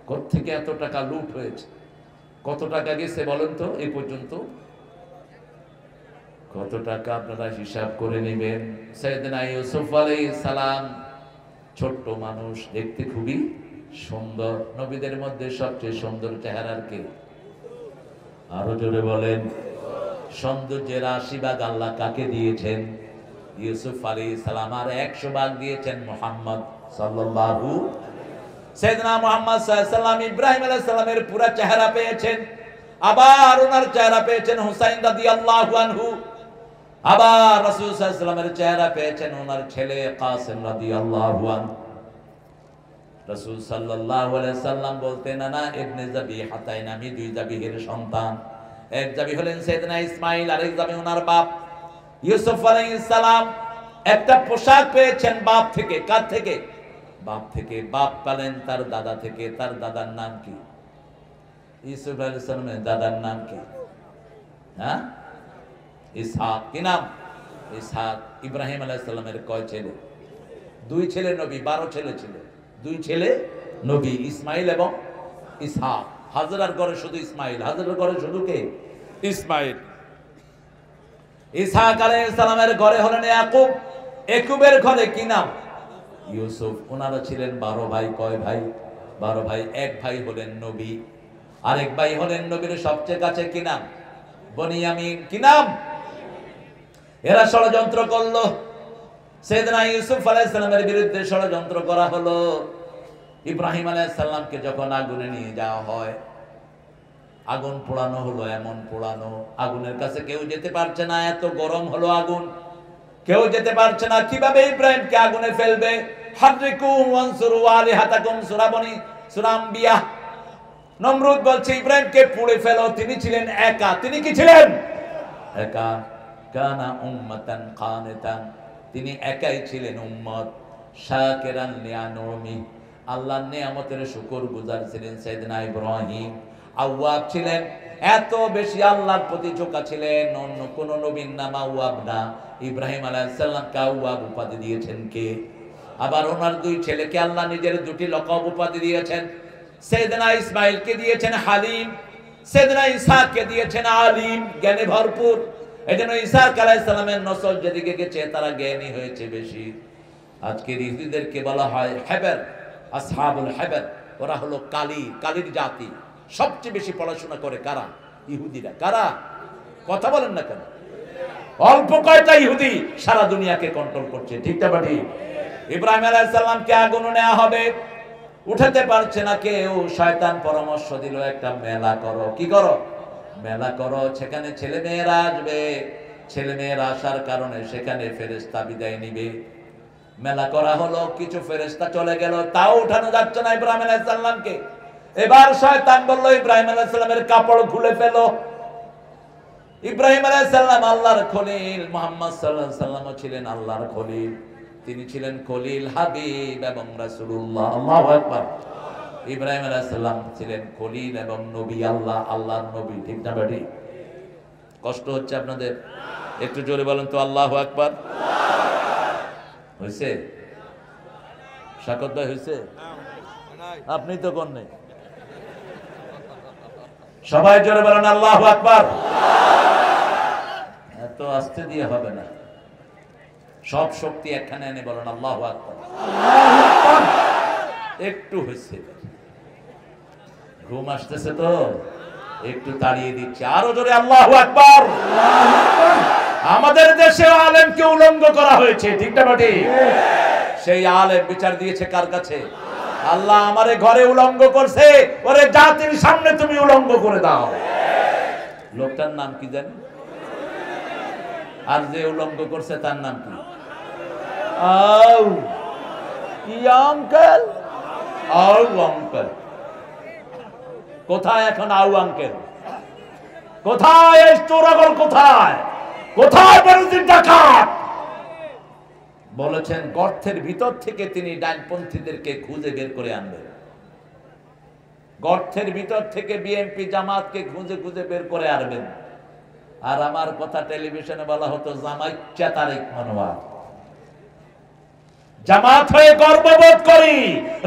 কোত্থেকে এত টাকা লুট হয়েছে? কত টাকা গেছে বলেন তো এই পর্যন্ত? কত টাকা আপনারা হিসাব করে নেবেন। সাইয়েদনা ইউসুফ আলাইহিস সালাম ছোট্ট মানুষ, দেখতে খুবই সুন্দর। নবীদের মধ্যে সবচেয়ে সুন্দর চেহারার কে? আরো জোরে বলেন। সৌন্দর্যের 80 ভাগ আল্লাহ কাকে দিয়েছেন? ইউসুফ আলাইহিস সালাম। আর 100 ভাগ দিয়েছেন মুহাম্মদ সাল্লাল্লাহু। সাইয়েদনা মুহাম্মদ সাল্লাল্লাহু আলাইহি সাল্লাম ইব্রাহিম আলাইহিস সালামের পুরো চেহারা পেয়েছেন। আবার ওনার চেহারা পেয়েছেন হুসাইন রাদিয়াল্লাহু আনহু। আবার রাসূল সাল্লাল্লাহু আলাইহি সাল্লামের চেহারা পেয়েছেন ওনার ছেলে কাসিম রাদিয়াল্লাহু আনহু। রাসূল সাল্লাল্লাহু আলাইহি সাল্লাম বলতেন না ইবনে যাবিহাতাইন, আমি দুই যাবিহের সন্তান। এক যাবি হলেন সাইয়েদনা ইসমাঈল, আরেক যাবি ওনার বাপ ইউসুফ আলাইহিস সালাম। একটা পোশাক পেয়েছেন বাপ থেকে। কার থেকে? বাপ থেকে। বাপ পেলেন তার দাদা থেকে। তার দাদার নাম কি? ইউসুফ আলাইহিস সালামের দাদার নাম কি? হ্যাঁ, ইসহাক। কি নাম? ইসহাক। ইব্রাহিম আলাইহিস সালামের কয় ছেলে? দুই ছেলে নবী, 12 ছেলে ছিল। দুই ছেলে নবী, ইসমাইল এবং ইসহাক। হাজরার ঘরে শুধু ইসমাইল, হাজরার ঘরে শুধু কে? ইসমাইল। ইসহাক আলাইহিস সালামের ঘরে হলেন ইয়াকুব। ইয়াকুবের ঘরে কি নাম? ইউসুফ। ওনারা ছিলেন 12 ভাই। কয় ভাই? 12 ভাই। এক ভাই হলেন নবী, আরেক ভাই হলেন নবীর সবচেয়ে কাছে। কি নাম? বনিয়ামিন। কি নাম? এরা ষড়যন্ত্র করলো। সাইয়েদনা ইউসুফ আলাইহিস সালামের বিরুদ্ধে ষড়যন্ত্র করা হলো। ইব্রাহিম আলাইহিস সালামকে যখন আগুনে নিয়ে যাওয়া হয়, আগুন পোড়ানো হলো। এমন পোড়ানো, আগুনের কাছে কেউ যেতে পারছে না, এত গরম হলো আগুন, কেউ যেতে পারছে না। কিভাবে ইব্রাহিমকে আগুনে ফেলবে? হাররিকু ওয়ানসুরু আলিহাতাকুম, সূরা বনি, সূরা আম্বিয়া। নমরুদ বলছে ইব্রাহিমকে পুড়ে ফেলো। তিনি ছিলেন একা। তিনি কি ছিলেন? একা। কানা উম্মাতান কানিতান, তিনি একাই ছিলেন উম্মত। শাকিরান লিআনউমি, আল্লাহর নিয়ামতের শুকরগুজার ছিলেন সাইয়েদনা ইব্রাহিম। আওয়াব ছিলেন, এত বেশি আল্লাহর প্রতি ঝোঁকা ছিলেন। অন্য কোন নবীর নাম আওয়াব না। ইব্রাহিম আলাইহিস সালামকে আওয়াব উপাধি দিয়েছেন কে? আবার ওনার দুই ছেলেকে আল্লাহ নিজের দুটি লকব উপাধি দিয়েছেন। সাইয়েদনা ইসমাঈলকে দিয়েছেন হালিম, সাইয়েদনা ইসহাককে দিয়েছেন আলিম, জ্ঞানে ভরপুর। এজন্য ইসহাক আলাইহিস সালামের নসল যেদিকে গেছে তারা জ্ঞানী হয়েছে বেশি। আজকের ইহুদিদেরকে বলা হয় হেবের, আসহাবুল হেবের। ওরা হলো কালির জাতি। সবচেয়ে বেশি পড়াশোনা করে কারা? ইহুদিরা। কারা? কথা বলেন না কেন? অল্প কয়টা ইহুদি সারা দুনিয়াকে কন্ট্রোল করছে। ঠিক না বাড়ি? ইব্রাহিম আলাইহিস সালামকে আগুনে নেওয়া হবে, উঠাতে পারছে না কেউ। শয়তান পরামর্শ দিল একটা মেলা করো। কি করো? মেলা করো। সেখানে ছেলে মেয়েরা আসবে। ছেলে মেয়েরা আসার কারণে সেখানে ফেরেশতা বিদায় নিবে। মেলা করা হলো, কিছু ফেরেশতা চলে গেল, তাও উঠানো যাচ্ছে না ইব্রাহিম আলাইহিস সালামকে। এবার শয়তান বলল ইব্রাহিম আলাইহিস সালামের কাপড় খুলে ফেলো। ইব্রাহিম আলাইহিস সালাম আল্লাহর খলিল, মুহাম্মদ সাল্লাল্লাহু আলাইহি ওয়াসাল্লামও ছিলেন আল্লাহর খলিল। তিনি ছিলেন খলিল, হাবিব এবং রাসূলুল্লাহ। আল্লাহু আকবার। ইব্রাহিম আলাইহিস সালাম ছিলেন খলিল এবং নবী, আল্লাহর নবী। ঠিক না বেটি? কষ্ট হচ্ছে আপনাদের? একটু জোরে বলেন তো আল্লাহু আকবার। হইছে? শাকত ভাই হইছে? আপনি তো কোন নেই। সবাই জোরে বলেন আল্লাহু আকবার। এত আস্তে দিয়ে হবে না, সব শক্তি একখানে এনে বলেন আল্লাহু আকবার। একটু হইছে, ঘুম আসতেছে তো একটু তাড়িয়ে দিচ্ছে। আরো জোরে আল্লাহু আকবার। আমাদের দেশে আলেমকে উলঙ্গ করা হয়েছে। ঠিক না বেটি? সেই আলেম বিচার দিয়েছে কার কাছে? আল্লাহ আমারে ঘরে উলঙ্গ করছে, ওরে জাতির সামনে তুমি উলঙ্গ করে দাও। লোকটার নাম কি জানি? আর যে উলঙ্গ করছে তার নাম কি? আঙ্কেল। আঙ্কেল কোথায় এখন? আঙ্কেল কোথায়? এই চোরাগল কোথায়? কোথায় বেরোজির ডাকাত? বলেছেন গর্তের ভিতর থেকে তিনি ডানপন্থীদেরকে খুঁজে বের করে আনবেন। গর্তের ভিতর থেকে বিএনপি জামাতকে খুঁজে খুঁজে বের করে আনবেন। আর আমার কথা টেলিভিশনে বলা হতো জামাইচ্ছা তারেক মনোয়ার। জামাত হয়ে গর্ববোধ করি,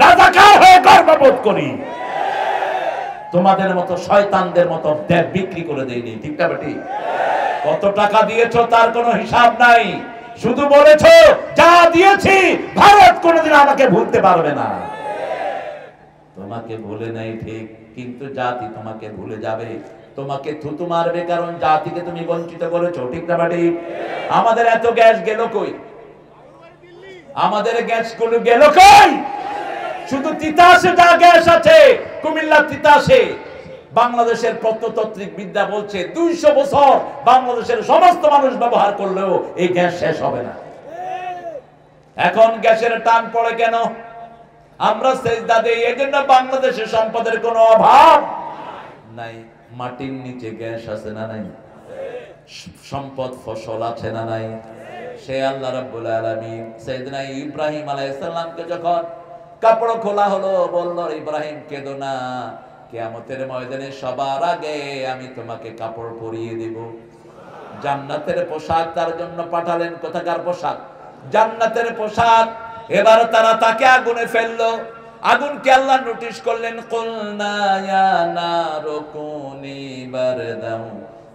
রাজাকার হয়ে গর্ববোধ করি। তোমাদের মতো শয়তানদের মতো দেব বিক্রি করে দেয়নি। ঠিক না বেটি? কত টাকা দিয়েছো তার কোনো হিসাব নাই, শুধু বলেছো যা দিয়েছি ভারত কোনোদিন আমাকে ভুলতে পারবে না। তোমাকে ভুলে নাই ঠিক, কিন্তু জাতি তোমাকে ভুলে যাবে, তোমাকে থুতু মারবে, কারণ জাতিকে তুমি বঞ্চিত করেছো। ঠিক না বেটি? আমাদের এত গ্যাস গেল কই? আমাদের গ্যাস গুলো গেল কই? শুধু তিতাসে যা গ্যাস আছে, কুমিল্লা তিতাসে, বাংলাদেশের প্রত্নতাত্ত্বিক বিদ্যা বলছে 200 বছর বাংলাদেশের সমস্ত মানুষ ব্যবহার করলেও এই গ্যাস শেষ হবে না। এখন গ্যাসের টান পড়ে কেন? আমরা সেজদা দেই। এজন্য বাংলাদেশে সম্পদের কোনো অভাব নাই। মাটির নিচে গ্যাস আছে না নাই? সম্পদ ফসল আছে না নাই? সে আল্লাহ রাব্বুল আলামিন সাইয়েদনা ইব্রাহিম আলাইহিস সালামকে যখন কাপড় খোলা হলো, বলল ইব্রাহিম কেঁদো না, কিয়ামতের ময়দানে সবার আগে আমি তোমাকে কাপড় পরিয়ে দেব। জান্নাতের পোশাক তার জন্য পাঠালেন। কোথাকার পোশাক? জান্নাতের পোশাক। এবার তারা তাকে আগুনে ফেললো। আগুনকে আল্লাহ নোটিশ করলেন, কুলনা ইয়া নারু কুনি বারদাও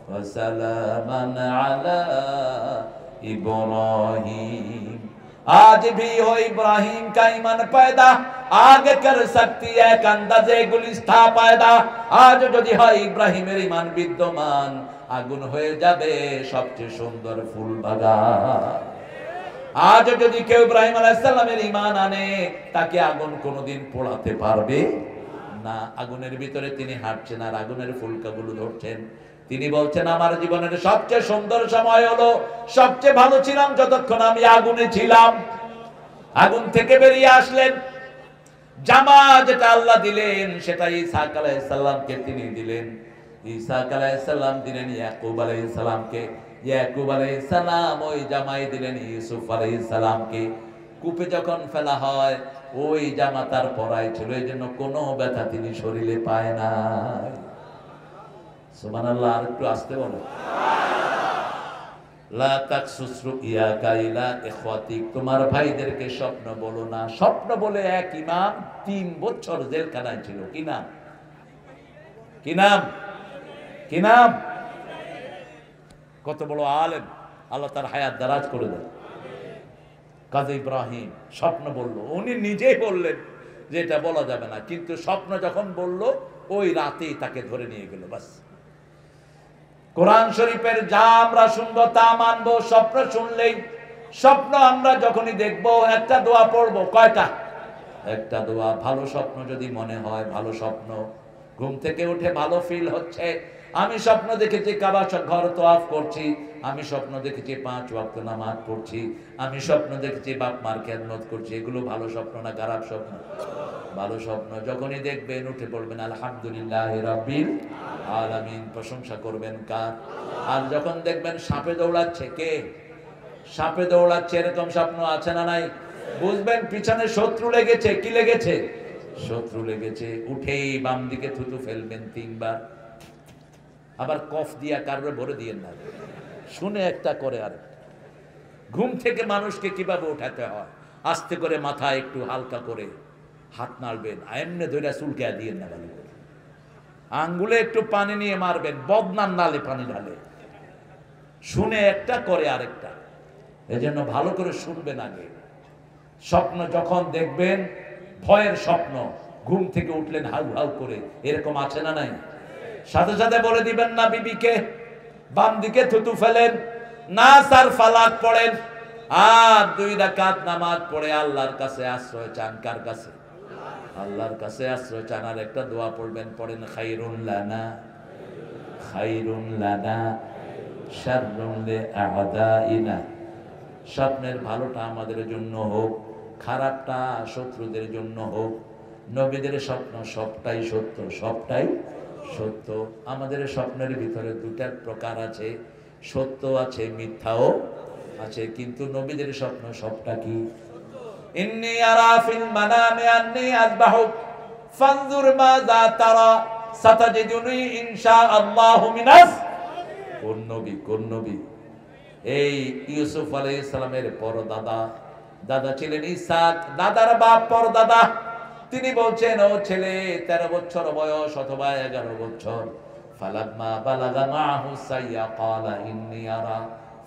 ওয়া সালামান আলা इब्राहिम। आज भी हो इब्राहिम का ईमान पैदा, आगे कर सकती है एक अंदाजे गुलिस्ता पैदा। आज যদি হয় ইব্রাহিমের ঈমান বিদ্যমান, আগুন হয়ে যাবে সবচেয়ে সুন্দর ফুল বাগান। আজ যদি কেউ ইব্রাহিম আলাইহিস সালামের ঈমান আনে, তাকে আগুন কোনোদিন পোড়াতে পারবে না। আগুনের ভিতরে তিনি হাঁটছেন আর আগুনের ফুলকাগুলো ধরছেন। তিনি বলছেন, আমার জীবনের সবচেয়ে সুন্দর সময় হলো, সবচেয়ে ভালো ছিলাম যতক্ষণ আমি আগুনে ছিলাম। আগুন থেকে বেরিয়ে আসলেন। জামা যেটা আল্লাহ দিলেন সেটা ইসহাক আলাইহিস সালামকে তিনি দিলেন। ইসহাক আলাইহিস সালাম দিলেন ইয়াকুব আলাইহিস সালামকে। ইয়াকুব আলাইহিস সালাম ওই জামাই দিলেন ইউসুফ আলাইহিস সালামকে। কূপে যখন ফেলা হয় ওই জামা তার পরাই ছিল, এই জন্য কোনো ব্যথা তিনি শরীরে পায় না। সুবহানাল্লাহ। আর একটু আসতে বলো। লা তাকসুস রুইয়াকা ইলা ইখওয়াতিক, তোমার ভাইদেরকে স্বপ্ন বলো না। স্বপ্ন বলে এক ইমাম 3 বছর জেলখানায় ছিল। কি নাম? কি নাম? কি নাম? কত বড় আলেম, আল্লাহ তার হায়াত দারাজ করে দেন। কাজী ইব্রাহিম স্বপ্ন বলল। উনি নিজেই বললেন যে এটা বলা যাবে না, কিন্তু স্বপ্ন যখন বলল ওই রাতেই তাকে ধরে নিয়ে গেল। বাস। কোরআন শরীফের যা আমরা শুনবো তা মানবো। স্বপ্ন শুনলেই, স্বপ্ন আমরা যখনই দেখবো একটা দোয়া পড়বো। কয়টা? একটা দোয়া। ভালো স্বপ্ন যদি মনে হয়, ভালো স্বপ্ন, ঘুম থেকে উঠে ভালো ফিল হচ্ছে, আমি স্বপ্ন দেখেছি কাবা ঘর তওয়াফ করছি, আমি স্বপ্ন দেখেছি 5 ওয়াক্ত নামাজ পড়ছি, আমি স্বপ্ন দেখেছি বাপ মার খেদমত করছি, এগুলো ভালো স্বপ্ন না খারাপ স্বপ্ন? ভালো স্বপ্ন। যখনই দেখবেন উঠে পড়বেন আলহামদুলিল্লাহি রাব্বিল আলামিন, প্রশংসা করবেন কার? আর যখন দেখবেন সাপে দৌড়াচ্ছে, কে সাপে দৌড়াচ্ছে, এরকম স্বপ্ন আছে না নাই? বুঝবেন পিছনে শত্রু লেগেছে। কি লেগেছে? শত্রু লেগেছে। উঠেই বাম দিকে থুতু ফেলবেন 3 বার। আবার কফ দিয়া কারোর ভরে দিয়েন না, শুনে একটা করে আর। ঘুম থেকে মানুষকে কিভাবে উঠাতে হয়, আস্তে করে মাথা একটু হালকা করে হাত নাড়বেন, এমনি ধরে চুলকে দিয়েন না, ভালো করে আঙ্গুলে একটু পানি নিয়ে মারবেন, বদনার নালে পানি ঢালে, শুনে একটা করে আরেকটা। এজন্য ভালো করে শুনবেন আগে। স্বপ্ন যখন দেখবেন, ভয়ের স্বপ্ন, ঘুম থেকে উঠলেন হাউ হাউ করে, এরকম আছে না নাই? সাথে সাথে বলে দিবেন না বিবিকে, বাম দিকে থুতু ফেলেন, নাস আর ফালাক পড়েন, আর 2 রাকাত নামাজ পড়ে আল্লাহর কাছে আশ্রয় চান। কার কাছে? আল্লাহর কাছে আশ্রয় চান। আর একটা দোয়া পড়বেন, পড়েন খাইরুন লানা, খাইরুন লানা শাররুন লিআদাইনা। স্বপ্নের ভালোটা আমাদের জন্য হোক, খারাপটা শত্রুদের জন্য হোক। নবীদের স্বপ্ন সবটাই সত্য, সবটাই সত্য। আমাদের স্বপ্নের ভিতরে 2টা প্রকার আছে, সত্য আছে, মিথ্যাও আছে। কিন্তু নবীদের স্বপ্ন সবটা কি? ইন্নী আরা ফিল মানামি আন্নী আযবাহুক ফানজুর মাযা তারা সাতাজিদুনি ইনশাআল্লাহু মিনাস। কোন নবী? কোন নবী? এই ইউসুফ আলাইহিস সালামের পরদাদা, দাদা ছিলেন ইসহাক, দাদার বাপ পরদাদা। তিনি বলছেন, ও ছেলে, 13 বছর বয়স অথবা 11 বছর, ফালাম্মা বালাগা মাহু সাইয়া ক্বালা ইন্নী আরা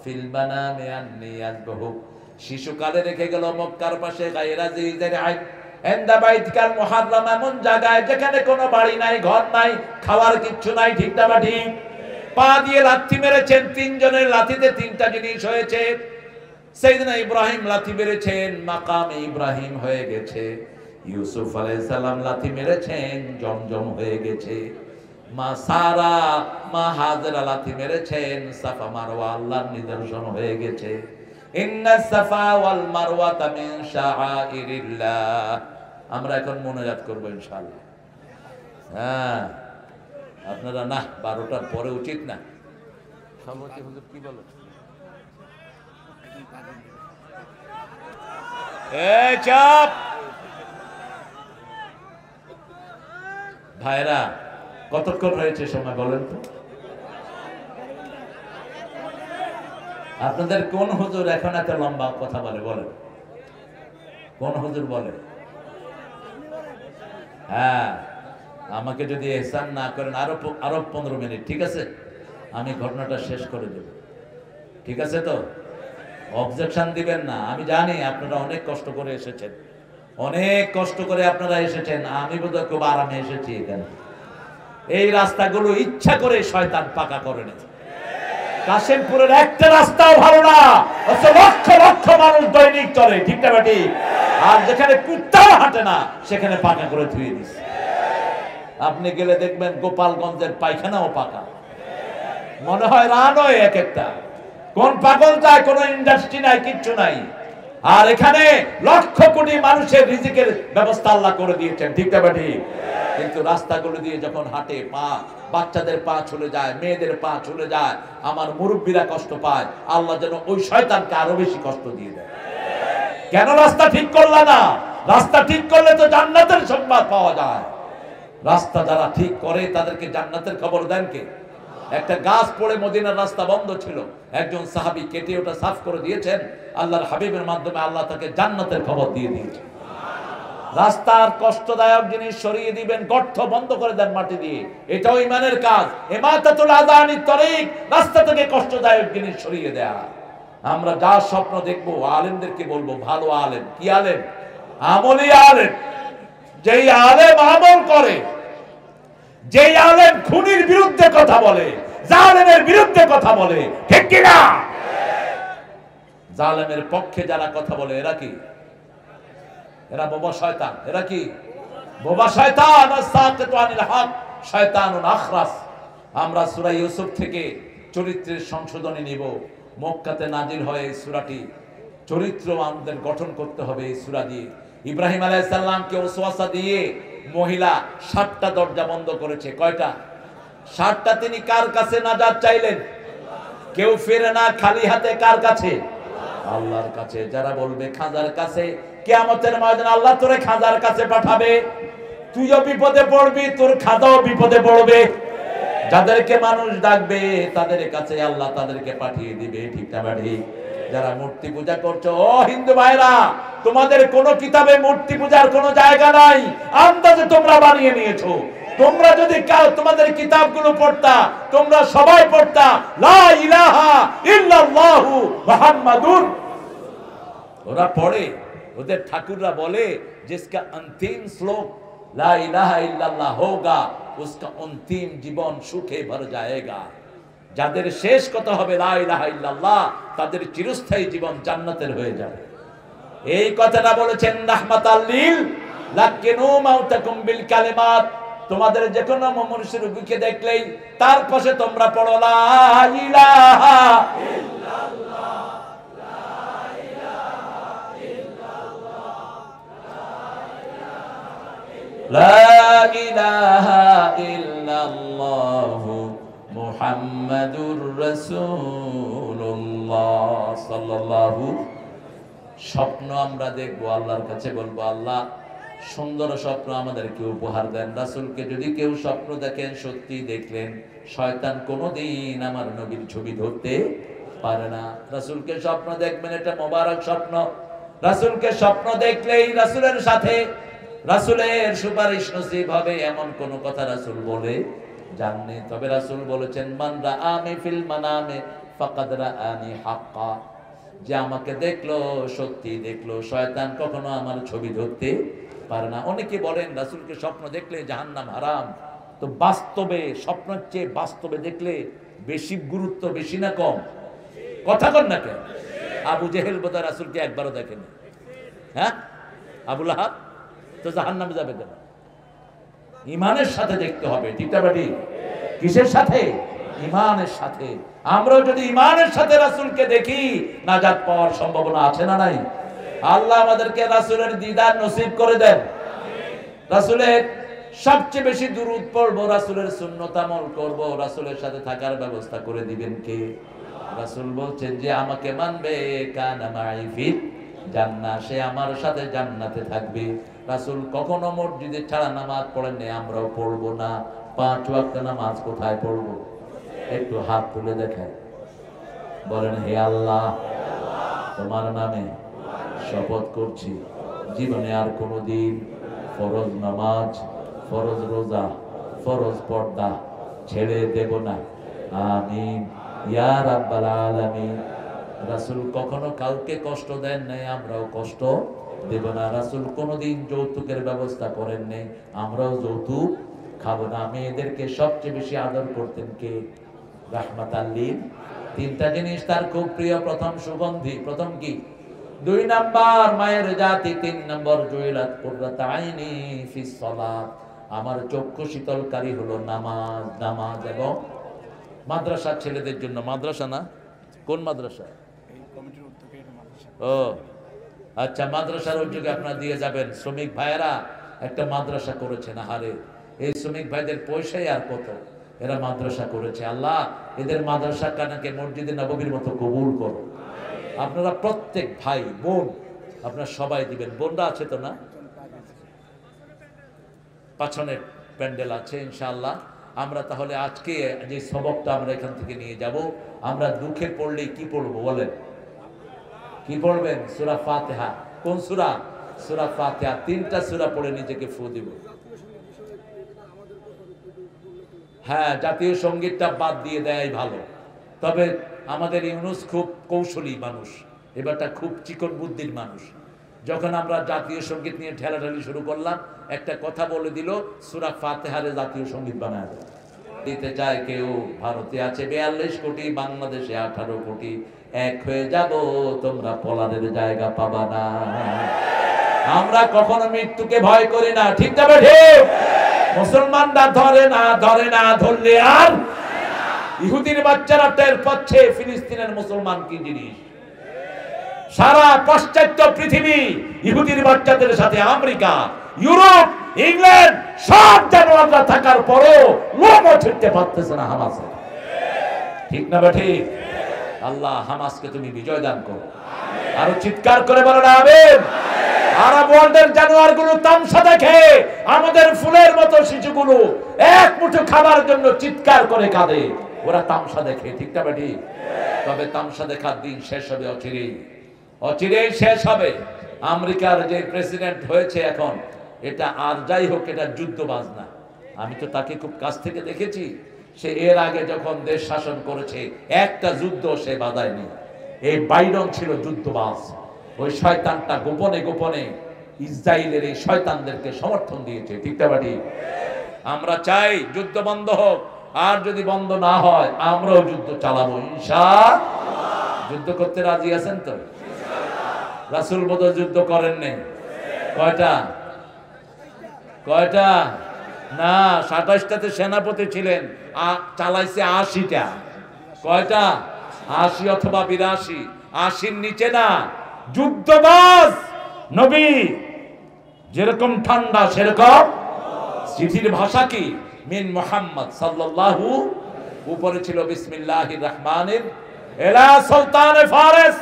ফিল মানামি আন্নী আযবাহুক। শিশুকালে রেখে গেল মক্কার পাশে গায়রা যিজার আইন ইনদা বাইতিকাল মুহাররাম, এমন জায়গায় যেখানে কোনো বাড়ি নাই, ঘর নাই, খাওয়ার কিচ্ছু নাই। ঠিক না ঠিক? পা দিয়ে লাথি মেরেছেন, 3 জনের লাথিতে 3টা জিনিস হয়েছে। সাইয়েদনা ইব্রাহিম লাথি মেরেছেন, মাকামে ইব্রাহিম হয়ে গেছে। ইউসুফ আলাইহিস সালাম লাথি মেরেছেন, জমজম হয়ে গেছে। মা সারা, মা হাজরা লাথি মেরেছেন, সাফা মারওয়া আল্লাহর নিদর্শন হয়ে গেছে। ইন্নাস সাফা ওয়াল মারওয়াতা মিন শাআইরিল্লাহ। আমরা এখন মোনাজাত করবো ইনশাআল্লাহ। হ্যাঁ, আপনারা না 12টার পরে উচিত না। সভাপতি হুজুর কি বলো? এই চাপ ভাইরা, কতক্ষণ হয়েছে সময় বলেন তো? আপনাদের কোন হুজুর এখন এত লম্বা কথা বলে? বলেন কোন হুজুর বলে? হ্যাঁ, আমাকে যদি এহসান না করেন আরো 15 মিনিট, ঠিক আছে? আমি ঘটনাটা শেষ করে দেব, ঠিক আছে তো? অবজেকশন দিবেন না। আমি জানি আপনারা অনেক কষ্ট করে এসেছেন, অনেক কষ্ট করে আপনারা এসেছেন। আমি বোধহয় খুব আরামে এসেছি এখানে। এই রাস্তাগুলো ইচ্ছা করে শয়তান পাকা করে নেয়। কাশিমপুরের একটা রাস্তাও ভালো না, লক্ষ লক্ষ মানুষ দৈনিক চলে, ঠিক না বেটি? আর যেখানে কুত্তাও হাঁটে না সেখানে পাকা করে ধুয়ে দিচ্ছে। আপনি গেলে দেখবেন গোপালগঞ্জের পায়খানাও পাকা, মনে হয় রানওয়ে এক একটা। কোন পাগল যায়? কোন ইন্ডাস্ট্রি নাই, কিচ্ছু নাই। আর এখানে লক্ষ কোটি মানুষের রিজিকের ব্যবস্থা আল্লাহ করে দিয়েছেন, ঠিক না বেটি? কিন্তু রাস্তাগুলো দিয়ে যখন হাঁটে, বাচ্চাদের পা চলে যায়, মেয়েদের পা চলে যায়, আমার মুরব্বীরা কষ্ট পায়। আল্লাহ যেন ওই শয়তানকে আরো বেশি কষ্ট দিয়ে দেয়। কেন রাস্তা ঠিক করলা না? রাস্তা ঠিক করলে তো জান্নাতের সংবাদ পাওয়া যায়। রাস্তা যারা ঠিক করে তাদেরকে জান্নাতের খবর দেন কে? একটা গাছ পড়ে মদিনার রাস্তা বন্ধ ছিল, একজন সাহাবী কেটে ওটা সাফ করে দিয়েছেন। আল্লাহর হাবিবের মাধ্যমে আল্লাহ তাকে জান্নাতের খবর দিয়ে দিয়েছে। রাস্তার কষ্টদায়ক জিনিস সরিয়ে দিবেন, গর্ত বন্ধ করে দেন মাটি দিয়ে, এটাও ইমানের কাজ। ইমাতাতুল আযানিত তরিক, রাস্তা থেকে কষ্টদায়ক জিনিস সরিয়ে দেয়া। আমরা যা স্বপ্ন দেখবো, আলেমদেরকে বলবো, ভালো আলেম। কি আলেম? আমলি আলেম। যেই আলেম আমল করে, যেই আলেম খুনির বিরুদ্ধে কথা বলে, জালেমের বিরুদ্ধে কথা বলে, ঠিক কি না? জালেমের পক্ষে যারা কথা বলে এরা কি? এরা বোবা শয়তান। এরা কি? বোবা শয়তান। আসাকিতু আনিল হক শয়তানুন আখরাস। আমরা সূরা ইউসুফ থেকে চরিত্রের সংশোধনী নিব। মক্কাতে নাজিল হয় এই সূরাটি। চরিত্র আমাদের গঠন করতে হবে এই সূরা দিয়ে। ইব্রাহিম আলাইহিস সালামকে ওয়াসওয়াসা দিয়ে মহিলা 7টা দরজা বন্ধ করেছে। কয়টা? 7টা। তিনি কার কাছে নাজাত চাইলেন? কেউ ফিরে না খালি হাতে। কার কাছে? আল্লাহর কাছে। যারা বলবে খাজার কাছে, কিয়ামতের ময়দানে আল্লাহ তোরে খাজার কাছে পাঠাবে, তুইও বিপদে পড়বি, তোর খাজাও বিপদে পড়বে। যাদেরকে মানুষ ডাকবে তাদের কাছে আল্লাহ তাদেরকে পাঠিয়ে দিবে, ঠিক না বাড়ি? যারা মূর্তি পূজা করছো, ও হিন্দু ভাইরা, তোমাদের কোন কিতাবে মূর্তি পূজার কোন জায়গা নাই, আন্দাজে তোমরা বানিয়ে নিয়েছো। তোমরা যদি তোমাদের কিতাবগুলো পড়তা, তোমরা সবাই পড়তা লা ইলাহা ইল্লাল্লাহু মুহাম্মাদুর। ওরা পড়ে, ওদের ঠাকুররা বলে जिसका अंतिम श्लोक ला इलाहा इल्लल्लाह होगा उसका अंतिम जीवन सुखे भर जाएगा। যাদের শেষ কথা হবে লা ইলাহা ইল্লাল্লাহ, তাদের চিরস্থায়ী জীবন জান্নাতের হয়ে যাবে। এই কথাটা বলেছেন রাহমাতাল লিল লাকিনু মাউতাকুম বিল কালিমাত। তোমাদের যে কোনো মনুষ্যের রোগীকে দেখলেই তার পাশে তোমরা পড়ো লা ইলাহা ইল্লাল্লাহ, লা ইলাহা ইল্লাল্লাহ, লা ইলাহা ইল্লাল্লাহ মুহাম্মাদুর রাসূলুল্লাহ সাল্লাল্লাহু। স্বপ্ন আমরা দেখবো, আল্লাহর কাছে বলবো আল্লাহ সুন্দর স্বপ্ন আমাদেরকে উপহার দেন। রাসূলকে যদি কেউ স্বপ্ন দেখেন, সত্যি দেখলেন, শয়তান কোনোদিন আমার নবীর ছবি ধরতে পারে না। রাসূলকে স্বপ্ন দেখবেন, এটা মোবারক স্বপ্ন। রাসূলকে স্বপ্ন দেখলেই রাসূলের সাথে রাসূলের সুপারিশ নসিব হবে, এমন কোন কথা রাসূল বলে জাননি। তবে রাসূল বলেছেন মান রাআনি ফিল মানামে ফাকাদ রাআনি হাক্কা। যে আমাকে দেখলো সত্যি দেখলো, শয়তান কখনো আমার ছবি ধরতে পারে না। অনেকে বলেন রাসূলকে স্বপ্ন দেখলে জাহান্নাম হারাম। তো বাস্তবে স্বপ্নের চেয়ে বাস্তবে দেখলে বেশি গুরুত্ব, বেশি না কম? কথা কন না কেন? আবু জেহেল বোধহয় রাসূলকে একবারও দেখেনি। হ্যাঁ, আবু লাহাব তো জাহান্নামে যাবে কেন? ইমানের সাথে দেখতে হবে, ঠিক না বেটি? কিসের সাথে? ইমানের সাথে। আমরাও যদি ইমানের সাথে রাসূলকে দেখি, নাজাত পাওয়ার সম্ভাবনা আছে না নাই? আল্লাহ আমাদেরকে রাসূলের দিদার নসিব করে দেন। রাসূলের সবচেয়ে বেশি দুরূদ পড়বো, রাসূলের সুন্নাত আমল করব, রাসূলের সাথে থাকার ব্যবস্থা করে দিবেন কে? রাসূল বলছেন যে আমাকে মানবে কানা মাই ফিল জান্নাহ, সে আমার সাথে জান্নাতে থাকবে। রাসূল কখনো মসজিদে ছাড়া নামাজ পড়েন না, আমরাও পড়বো না। 5 ওয়াক্ত নামাজ কোথায় পড়বো? একটু হাত তুলে দেখায়, বলেন হে আল্লাহ তোমার নামে শপথ করছি জীবনে আর কোনোদিন ফরজ নামাজ, ফরজ রোজা, ফরজ পর্দা ছেড়ে দেব না, আমিন ইয়া রাব্বাল আলামিন। রাসূল কখনো কাউকে কষ্ট দেন নাই, আমরাও কষ্ট দেব না। রাসূল কোনোদিন যৌতুকের ব্যবস্থা করেন নাই, আমরাও যৌতুক খাবো না। মেয়েদেরকে সবচেয়ে বেশি আদর করতেন কে? রাহমাতাল লিল। 3টা জিনিস তার খুব প্রিয়। প্রথম সুগন্ধি, প্রথম কি? 2 নাম্বার মায়ের জাতি, 3 নাম্বার জুইলাত কুররাত আইনি ফিস সালাত, আমার চক্ষু শীতলকারী হলো নামাজ। নামাজ এবং মাদ্রাসা ছেলেদের জন্য। মাদ্রাসা না, কোন মাদ্রাসা? ও আচ্ছা, মাদ্রাসার উদ্যোগে আপনারা দিয়ে যাবেন। শ্রমিক ভাইয়েরা একটা মাদ্রাসা করেছেন, আহারে এই শ্রমিক ভাইদের পয়সাই আর কত, এরা মাদ্রাসা করেছে। আল্লাহ এদের মাদ্রাসা কানাকে মসজিদে নববীর মতো কবুল করো। আপনারা প্রত্যেক ভাই বোন আপনারা সবাই দিবেন। বোনরা আছে তো না? পাছনে প্যান্ডেল আছে ইনশাআল্লাহ। আমরা তাহলে আজকে যে সবকটা আমরা এখান থেকে নিয়ে যাব, আমরা দুঃখে পড়লে কি পড়বো বলেন? কি পড়বেন? সূরা ফাতিহা। কোন সূরা? সূরা ফাতিহা। 3টা সূরা পড়ে নিজেকে ফু দিব। হ্যাঁ, জাতীয় সঙ্গীতটা বাদ দিয়ে দেয়াই ভালো। তবে আমাদের ইউনুস খুব কৌশলী মানুষ, এবারটা খুব চিকন বুদ্ধির মানুষ। যখন আমরা জাতীয় সঙ্গীত নিয়ে ঠেলাঠেলি শুরু করলাম, একটা কথা বলে দিল, সূরা ফাতিহারে জাতীয় সঙ্গীত বানায় দিতে চায় কেউ। ভারতে আছে 42 কোটি, বাংলাদেশে 18 কোটি, এক হয়ে যাব তোমরা পলারের জায়গা পাবা না। আমরা কখনো মৃত্যুকে ভয় করি না, ঠিক যাবে ঠিক? মুসলমানরা ধরে না, ধরে না, ধরলে আর ইহুদির বাচ্চারা টের পাচ্ছে ফিলিস্তিনের মুসলমান কি জিনিস। সারা পাশ্চাত্য পৃথিবী ইহুদির বাচ্চাদের সাথে আমেরিকা, ইউরোপ, ইংল্যান্ড সব জানোয়াররা থাকার পরেও লোমও ছিঁড়তে পারতেছে না হামাসে, ঠিক না বা ঠিক? আল্লাহ হামাসকে তুমি বিজয় দান করো। আরো চিৎকার করে বলো না আমিন। আরব ওয়ার্ল্ডের জানোয়ারগুলো তামসা দেখে, আমাদের ফুলের মতো শিশুগুলো এক মুঠো খাবার জন্য চিৎকার করে কাঁদে, ওরা তামসা দেখে, ঠিক না বেটি? তবে তামসা দেখার দিন শেষ হবে অচিরেই, অচিরেই শেষ হবে। আমেরিকার যে প্রেসিডেন্ট হয়েছে এখন, এটা আর যাই হোক, এটা যুদ্ধবাজ না। আমি তো তাকে খুব কাছ থেকে দেখেছি। সে এর আগে যখন দেশ শাসন করেছে একটা যুদ্ধ সে বাধায়নি। এই বাইডন ছিল যুদ্ধবাজ। ওই শয়তানটা গোপনে গোপনে ইসরায়েলের এই শয়তানদেরকে সমর্থন দিয়েছে, ঠিক না বাড়ি? আমরা চাই যুদ্ধ বন্ধ হোক, আর যদি বন্ধ না হয় আমরাও যুদ্ধ চালাবো ইনশাআল্লাহ। যুদ্ধ করতে রাজি আছেন তো? রাসূল বোধহয় যুদ্ধ করেন নাই। কয়টা? কয়টা? না, 27টাতে সেনাপতি ছিলেন, চালাইছে 80টা। কয়টা? 80 অথবা 82, 80-র নিচে না। যুদ্ধবাজ নবী যেরকম ঠান্ডা সেরকম চিঠির ভাষা কি? মিন মুহাম্মদ সাল্লাল্লাহু, উপরে ছিল বিসমিল্লাহির রহমানির ইলা সুলতানে ফারিস।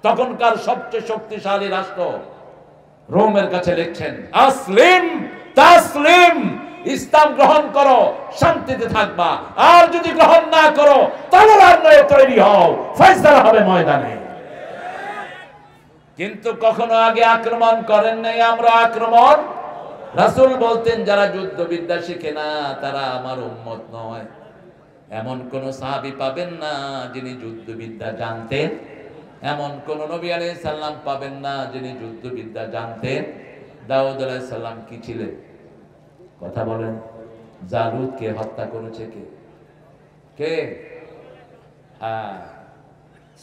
তখনকার সবচেয়ে শক্তিশালী রাষ্ট্র রোমের কাছে লিখছেন, আসলিম তাসলিম, ইসলাম গ্রহণ করো শান্তিতে থাকবা, আর যদি গ্রহণ না করো তলোয়ার নিয়ে তৈরি হও, ফয়সালা হবে ময়দানে। কিন্তু কখনো আগে আক্রমণ করেন নাই, আমরা আক্রমণ। রাসূল বলতেন যারা যুদ্ধবিদ্যা শিখে না তারা আমার উম্মত নয়। এমন কোন সাহাবী পাবেন না যিনি যুদ্ধবিদ্যা জানতেন, এমন কোন নবী আলাইহিস সালাম পাবেন না যিনি যুদ্ধবিদ্যা জানতেন। দাউদ আলাইহিস সালাম কি ছিলেন? কথা বলেন। জালুতকে হত্যা করেছে কে? কে?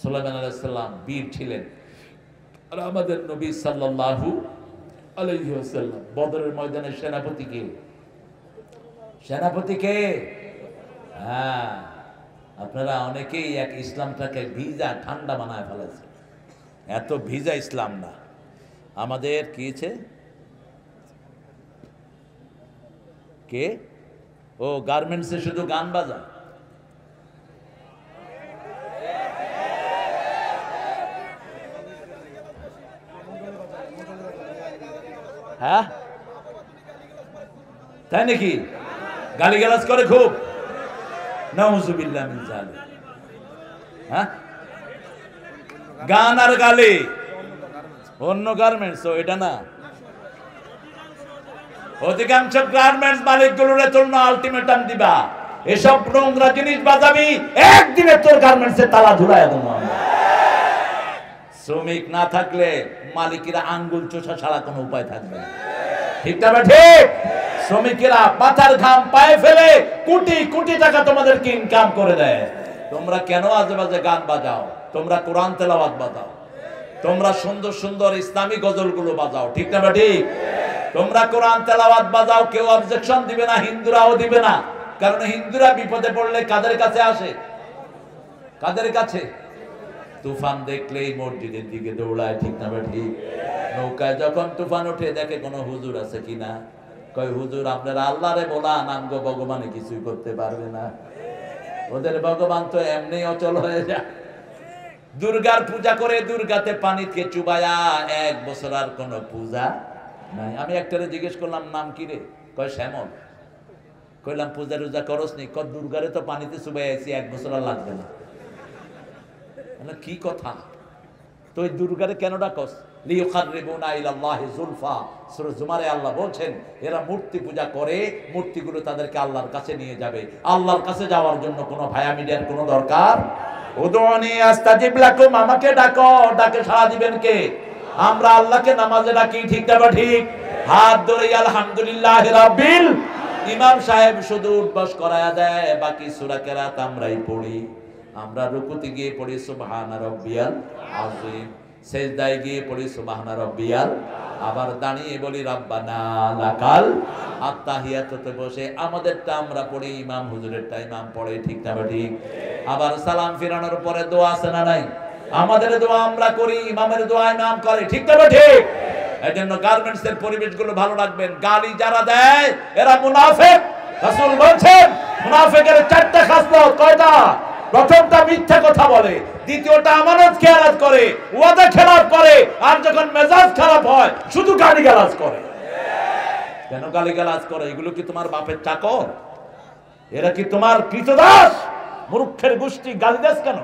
সুলাইমান আলাইহিস সালাম বীর ছিলেন। আর আমাদের নবী সাল্লাল্লাহু আলাইহি ওয়াসাল্লাম বদরের ময়দানে সেনাপতি কে? সেনাপতি কে? আপনারা অনেকেই এক ইসলামটাকে ভিজা ঠান্ডা বানায় ফেলেছে। এত ভিজা ইসলাম না। আমাদের কি আছে? কে? ও গার্মেন্টসে শুধু গান বাজায়। হ্যাঁ তাই নাকি? গালিগালাজ করে খুব, নাউজুবিল্লাহ মিন যালিক। হ্যাঁ, গান আর গালি অন্য গার্মেন্টস, এটা না। অধিকাংশ গার্মেন্টস মালিকগুলোরে তোর না আলটিমেটাম দিবা, এসব নোংরা জিনিস বাজাবি, একদিনে তোর গার্মেন্টসে তালা ঝুলাইয়া দেবো। শ্রমিক না থাকলে মালিকেরা আঙ্গুল চোষা ছাড়া কোনো উপায় থাকবে না, ঠিক না ঠিক? শ্রমিকেরা মাথার ঘাম পায়ে ফেলে কোটি কোটি টাকা তোমাদেরকে ইনকাম করে দেয়। তোমরা কেন আজে বাজে গান বাজাও? তোমরা কোরআন তেলাওয়াত বাজাও, তোমরা সুন্দর সুন্দর ইসলামী গজলগুলো বাজাও, ঠিক না ঠিক? তোমরা কোরআন তেলাওয়াত বাজাও, কেউ অবজেকশন দিবে না, হিন্দুরাও দিবে না। কারণ হিন্দুরা বিপদে পড়লে কাদের কাছে আসে? কাদের কাছে? তুফান দেখলেই মসজিদের দিকে দৌড়ায়, ঠিক না ঠিক? নৌকায় যখন তুফান উঠে দেখে কোনো হুজুর আছে কিনা, কয় হুজুর আপনারা আল্লাহরে বলান, আমগো ভগবানে কিছুই করতে পারবে না, ওদের ভগবান তো এমনি অচল হয়ে যায়। দুর্গার পূজা করে দুর্গাতে পানিতে চুবায়া 1 বছর আর কোনো পূজা নাই। আমি একটারে জিজ্ঞেস করলাম নাম কি রে? কয় শ্যামল। কইলাম পূজা রোজা করস নি? কয় দুর্গারে তো পানিতে চুবাই আইছি, 1 বছর আর লাগবে না। কি কথা? তো এই দুর্গারে কেন ডাকস? লিইউকাররিবুনা ইলাল্লাহি যুলফা, সূরা জুমারে আল্লাহ বলছেন এরা মূর্তি পূজা করে, মূর্তিগুলো তাদেরকে আল্লাহর কাছে নিয়ে যাবে। আল্লাহর কাছে যাওয়ার জন্য কোনো ভায়া মিডিয়ার কোনো দরকার? উদুনি আস্তাজিব লাকুম, আমাকে ডাকো, ডাকে সাড়া দিবেন কে? আমরা আল্লাহকে নামাজে ডাকি, ঠিক না ঠিক? হাত ধরে আলহামদুলিল্লাহি রাব্বিল। ইমাম সাহেব শুধু উঠবস করায়া দেয়, বাকি সূরা কেরাত আমরাই পড়ি। আমরা রুকুতে গিয়ে পড়ি সুবহানা রাব্বিয়াল আযীম, সেজদায় গিয়ে পড়ি সুবহানা রাব্বিয়াল, আবার দাঁড়িয়ে বলি রাব্বানা লাকাল আত্তাহিয়াতুতে বসে আমাদেরটা আমরা পড়ি, ইমাম হুজুরেরটা ইমাম পড়ে, ঠিক না ঠিক? আবার সালাম ফিরানোর পরে দোয়া আছে না নাই? আমাদের দোয়া আমরা করি, ইমামের দোয়া ইমাম করে, ঠিক না ঠিক? এজন্য গার্মেন্টস এর পরিবেশগুলো ভালো রাখবেন। গালি যারা দেয় এরা মুনাফিক। রাসূল বলেছেন মুনাফিকের 4টা খাসলত। কয়টা? প্রথমটা মিথ্যা কথা বলে, দ্বিতীয়টা আমানত খেয়ানত করে, ওয়াদা খেলাফ করে, আর যখন মেজাজ খারাপ হয় শুধু গালিগালাজ করে। কেন গালিগালাজ করে? এগুলো কি তোমার বাপের চাকর? এরা কি তোমার কৃতদাস? মূর্খের গোষ্ঠী, গালি দাস কেন?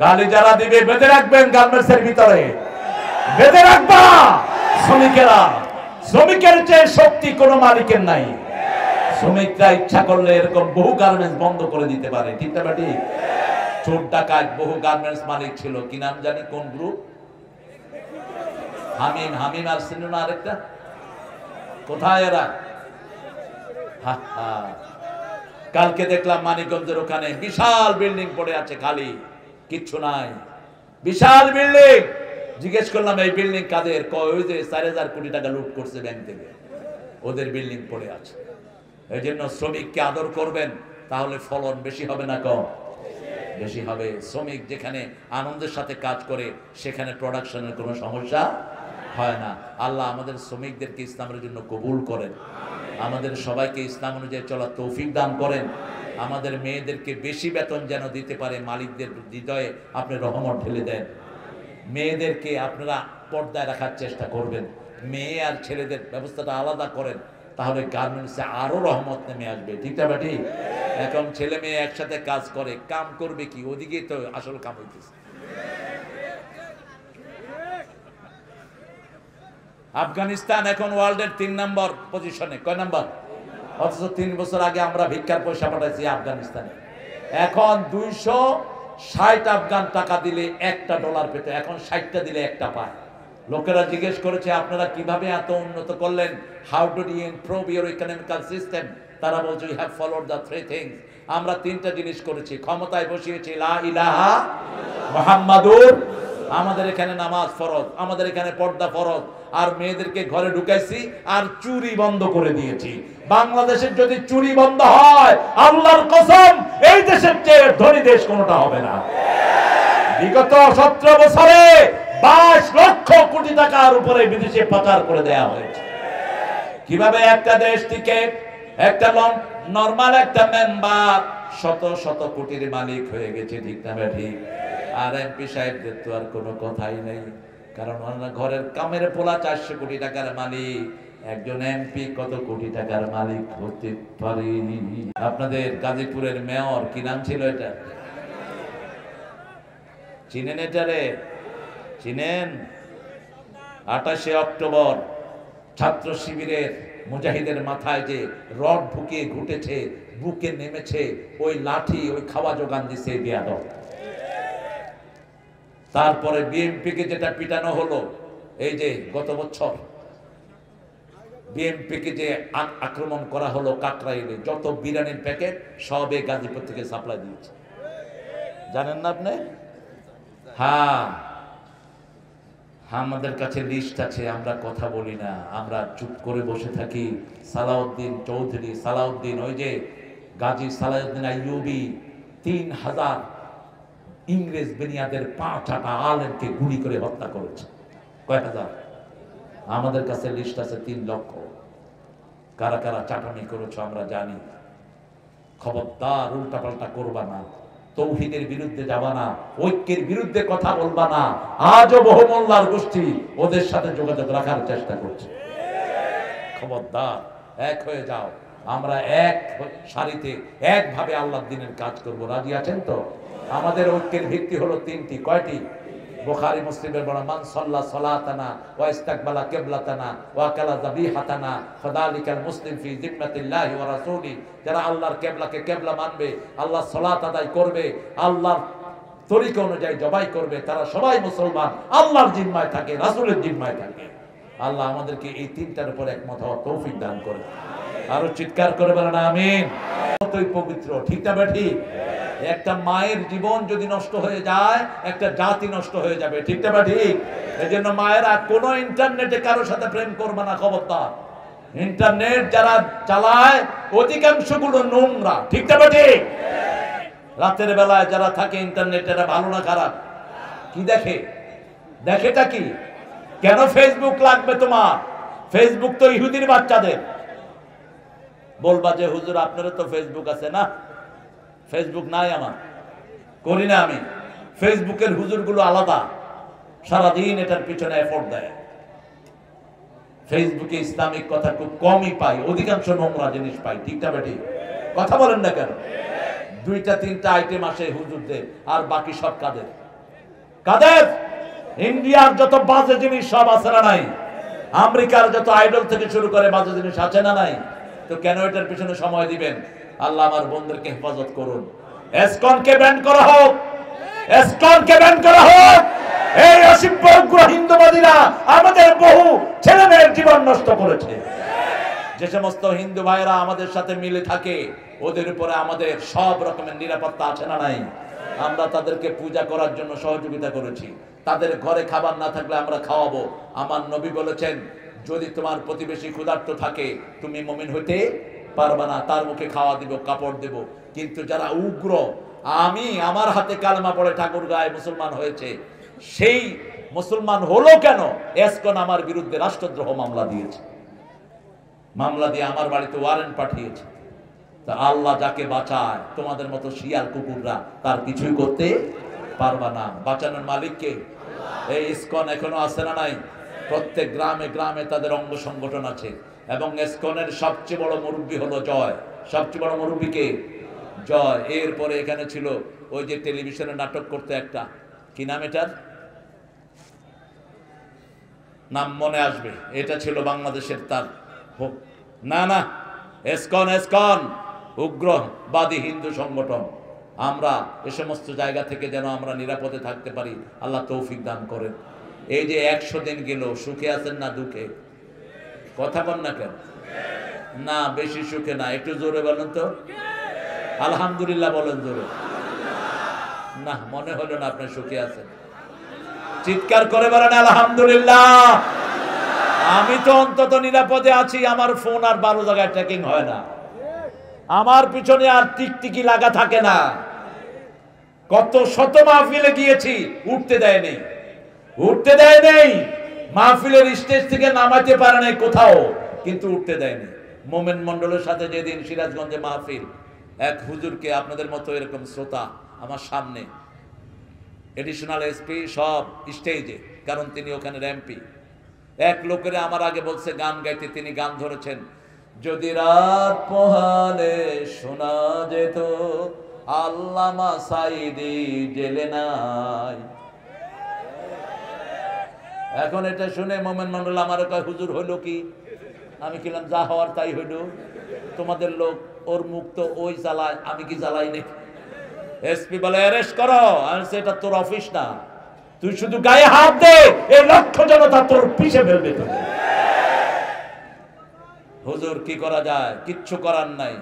গালি যারা দিবে বেঁধে রাখবেন গার্মেন্টস এর ভিতরে, বেঁধে রাখবা। শ্রমিকেরা, শ্রমিকের চেয়ে শক্তি কোনো মালিকের নাই। শ্রমিকরা ইচ্ছা করলে এরকম বহু গার্মেন্টস বন্ধ করে দিতে পারে, ঠিক না ঠিক? চোর ডাকাত বহু গার্মেন্টস মালিক ছিল, কি নাম জানি, কোন গ্রুপ? হামিম, হামিম আর ছিল না আরেকটা, কোথায় এরা? কালকে দেখলাম মানিকগঞ্জের ওখানে বিশাল বিল্ডিং পড়ে আছে, খালি, কিচ্ছু নাই, বিশাল বিল্ডিং। জিজ্ঞেস করলাম এই বিল্ডিং কাদের? কয় ওই যে 4000 কোটি টাকা লুট করছে ব্যাংক থেকে, ওদের বিল্ডিং পড়ে আছে। এই জন্য শ্রমিককে আদর করবেন, তাহলে ফলন বেশি হবে না কম? বেশি হবে। শ্রমিক যেখানে আনন্দের সাথে কাজ করে সেখানে প্রোডাকশনের কোনো সমস্যা হয় না। আল্লাহ আমাদের শ্রমিকদেরকে ইসলামের জন্য কবুল করেন, আমাদের সবাইকে ইসলাম অনুযায়ী চলার তৌফিক দান করেন। আমাদের মেয়েদেরকে বেশি বেতন যেন দিতে পারে, মালিকদের হৃদয়ে আপনি রহমত ঢেলে দেন। মেয়েদেরকে আপনারা পর্দায় রাখার চেষ্টা করবেন, মেয়ে আর ছেলেদের ব্যবস্থাটা আলাদা করেন, তাহলে গার্মেন্টসে আরো রহমত নেমে আসবে, ঠিক না ঠিক? এখন ছেলে মেয়ে একসাথে কাজ করে, কাম করবে কি? ওদিকে তো আসল কাম হইতেছে। আফগানিস্তান এখন ওয়ার্ল্ডের 3 নম্বর পজিশনে। কয় নম্বর? অথচ 3 বছর আগে আমরা ভিক্ষার পয়সা পাঠাইছি আফগানিস্তানে। এখন 260 আফগান টাকা দিলে $1 পেত, এখন 60টা দিলে 1টা পায়। লোকেরা জিজ্ঞেস করেছে আপনারা কিভাবে এত উন্নত করলেন, how do you improve your economical system? তারা বলছে you have followed the 3 things. আমরা 3টা জিনিস করেছি। ক্ষমতায় বসিয়েছি লা ইলাহা মুহাম্মাদুর, আমাদের এখানে নামাজ ফরজ, আমাদের এখানে পর্দা ফরজ, আর মেয়েদেরকে ঘরে ঢুকাইছি, আর চুরি বন্ধ করে দিয়েছি। বাংলাদেশের যদি চুরি বন্ধ হয়, আল্লাহর কসম এই দেশের চেয়ে ধনী দেশ কোনটা হবে না। বিগত 17 বছরে 22 লক্ষ কোটি টাকার উপরে বিদেশে পাচার করে দেওয়া হয়েছে। কিভাবে একটা দেশ থেকে একটা নরমাল একটা মেম্বার শত শত কোটির মালিক হয়ে গেছে, ঠিক না ঠিক? আর এমপি সাহেবদের তো আর কোনো কথাই নেই, কারণ ওনার ঘরের কামের পোলা 400 কোটি টাকার মালিক। একজন এমপি কত কোটি টাকার মালিক হতে পারে? আপনাদের গাজীপুরের মেয়র কি নাম ছিল? এটা চিনেন? এটারে চিনেন? 28 অক্টোবর ছাত্র শিবিরের মুজাহিদের মাথায় যে রড ঢুকিয়ে ঘুটেছে, বুকে নেমেছে, ওই লাঠি ওই খাওয়া জোগান দিছে বিয়াদব। তারপরে বিএমপিকে যেটা পিটানো হলো, এই যে গত বছর বিএমপিকে যে আক্রমণ করা হলো কাকরাইলে, যত বিরিয়ানির প্যাকেট সব এই গাজীপুর থেকে সাপ্লাই দিয়েছে, জানেন না আপনি? হ্যাঁ, আমাদের কাছে লিস্ট আছে, আমরা কথা বলি না, আমরা চুপ করে বসে থাকি। সালাউদ্দিন চৌধুরী, সালাউদ্দিন ওই যে গাজী সালাউদ্দিন আইয়ুবী 3000 ইংরেজ বেনিয়াদের 5 আলেমকে গুলি করে হত্যা করেছে। কয় হাজার? আমাদের কাছে লিস্ট আছে 3 লক্ষ। কারা কারা চাটামি করেছো আমরা জানি। খবরদার উল্টাপাল্টা করবা না, তৌহিদের বিরুদ্ধে যাবা না, ঐক্যের বিরুদ্ধে কথা বলবা না। আজও বহু মোল্লার গোষ্ঠী ওদের সাথে যোগাযোগ রাখার চেষ্টা করছে। খবরদার, এক হয়ে যাও। আমরা এক সারিতে একভাবে আল্লাহর দ্বীনের কাজ করব। রাজি আছেন তো? আমাদের ঐক্যের ভিত্তি হলো 3টি। কয়টি? বুখারী মুসলিমের বড় মান সাল্লা সালাতানা ওয়া ইস্তাকবালা কিবলাতানা ওয়া কালা যাবিহাতানা ফাযালিকাল মুসলিম ফি জিম্মাতিল্লাহি ওয়া রাসূলি। যারা আল্লাহর কিবলাকে কিবলা মানবে, আল্লাহর সালাত আদায় করবে, আল্লাহর তরিকা অনুযায়ী জবাই করবে, তারা সবাই মুসলমান, আল্লাহর জিম্মায় থাকে, রাসূলের জিম্মায় থাকে। আল্লাহ আমাদেরকে এই 3টার উপর একমত হওয়ার তৌফিক দান করে। আরো চিৎকার করে বলেন আমিন। কতই পবিত্র, ঠিক না বেঠি? একটা মায়ের জীবন যদি নষ্ট হয়ে যায়, একটা জাতি নষ্ট হয়ে যাবে, ঠিক না ঠিক? এই জন্য মায়েরা কোনো ইন্টারনেটে কারোর সাথে প্রেম করবে না, খবরদার। ইন্টারনেট যারা চালায় অধিকাংশ গুলো নোংরা, ঠিক না ঠিক? রাতের বেলায় যারা থাকে ইন্টারনেটে, এরা ভালো না খারাপ? কি দেখে? দেখেটা কি? কেন ফেসবুক লাগবে তোমার? ফেসবুক তো ইহুদির বাচ্চাদের। বলবা যে হুজুর আপনারও তো ফেসবুক আছে। না, ফেসবুক নাই আমার, করি না আমি। ফেসবুকের হুজুরগুলো আলাদা, সারাদিন এটার পিছনে এফোর্ট দেয়। ফেসবুকে ইসলামিক কথা খুব কমই পাই, অধিকাংশ নোংরা জিনিস পাই, ঠিক না বেটি? কথা বলেন না কেন? 2-3টা আইটেম আসে হুজুরদের, আর বাকি সব কাদের? কাদের? ইন্ডিয়ার যত বাজে জিনিস সব আছে না নাই? আমেরিকার যত আইডল থেকে শুরু করে বাজে জিনিস আছে না নাই? তো কেন এটার পিছনে সময় দিবেন? আল্লাহ আমার বন্ধুদেরকে হেফাজত করুন। এসকনকে ব্যান করা হোক, এসকনকে ব্যান করা হোক। এই অসভ্য উগ্র হিন্দুবাদীরা আমাদের বহু ছেলে মেয়ের জীবন নষ্ট করেছে। যে সমস্ত হিন্দু ভাইরা আমাদের সাথে মিলে থাকে, ওদের উপরে আমাদের সব রকমের নিরাপত্তা আছে না নাই? আমরা তাদেরকে পূজা করার জন্য সহযোগিতা করেছি। তাদের ঘরে খাবার না থাকলে আমরা খাওয়াবো। আমার নবী বলেছেন, যদি তোমার প্রতিবেশী ক্ষুধার্ত থাকে তুমি মুমিন হইতে পারবা না, তার মুখে খাওয়া দিব, কাপড় দেব। কিন্তু যারা উগ্র, আমার হাতে কালেমা পড়ে ঠাকুর গায়ে মুসলমান হয়েছে, সেই মুসলমান হলো কেন? এসকন আমার বিরুদ্ধে রাষ্ট্রদ্রোহ মামলা দিয়েছে, মামলা দিয়ে আমার বাড়িতে ওয়ারেন্ট পাঠিয়েছে। তা আল্লাহ যাকে বাঁচায়, তোমাদের মতো শিয়াল কুকুররা তার কিছুই করতে পারবা না। বাঁচানোর মালিককে। এই ইসকন এখনো আছে না নাই? প্রত্যেক গ্রামে গ্রামে তাদের অঙ্গ সংগঠন আছে, এবং ইসকনের সবচেয়ে বড় মুরব্বী হলো জয়। সবচেয়ে বড় মুরব্বী কে? জয়। এরপরে এখানে ছিল ওই যে টেলিভিশনে নাটক করতে একটা, কি নাম এটার? নাম মনে আসবে। এটা ছিল বাংলাদেশের তার না না, ইসকন ইসকন উগ্রবাদী হিন্দু সংগঠন। আমরা এ সমস্ত জায়গা থেকে যেন আমরা নিরাপদে থাকতে পারি, আল্লাহ তৌফিক দান করেন। এই যে 100 দিন গেল, সুখে আছেন না দুঃখে? কথা বল না কেন? না, বেশি সুখে না, একটু জোরে বলেন তো। আলহামদুলিল্লাহ বলেন জোরে। না, মনে হলো না আপনি সুখে আছেন। চিৎকার করে বলেন আলহামদুলিল্লাহ। আমি তো অন্তত নিরাপদে আছি। আমার ফোন আর 12 জায়গায় ট্র্যাকিং হয় না, আমার পিছনে আর টিকটিকি লাগা থাকে না। কত শত মাহফিলে গিয়েছি, উঠতে দেয়নি। উঠতে দেয় নেই, মাহফিলের স্টেজ থেকে নামাতে পারে নাই কোথাও, কিন্তু উঠতে দেয়নি। মোমেন মন্ডলের সাথে যেদিন সিরাজগঞ্জে মাহফিল, এক হুজুরকে আপনাদের মতো এরকম শ্রোতা আমার সামনে, এডিশনাল এসপি সব স্টেজে, কারণ তিনি ওখানে এমপি, এক লোকের আমার আগে বলছে গান গাইতে, তিনি গান ধরেছেন, যদি রাত পোহালে শোনা যেত আল্লামা সাইদি জেলে নাই। এখন এটা শুনে মোমেন মন্ডল আমার কয় হুজুর হইল কি? আমি কিলাম যা হওয়ার তাই হইল, তোমাদের লোক ওর মুখ তো ওই জ্বালায়, আমি কি জ্বালাই নাকি? এসপি বলে অ্যারেস্ট করো। আমি এটা তোর অফিস না, তুই শুধু গায়ে হাত দে, এই লক্ষ জনতা তোর পিছে ফেলবে। হুজুর কি করা যায়? কিচ্ছু করার নাই,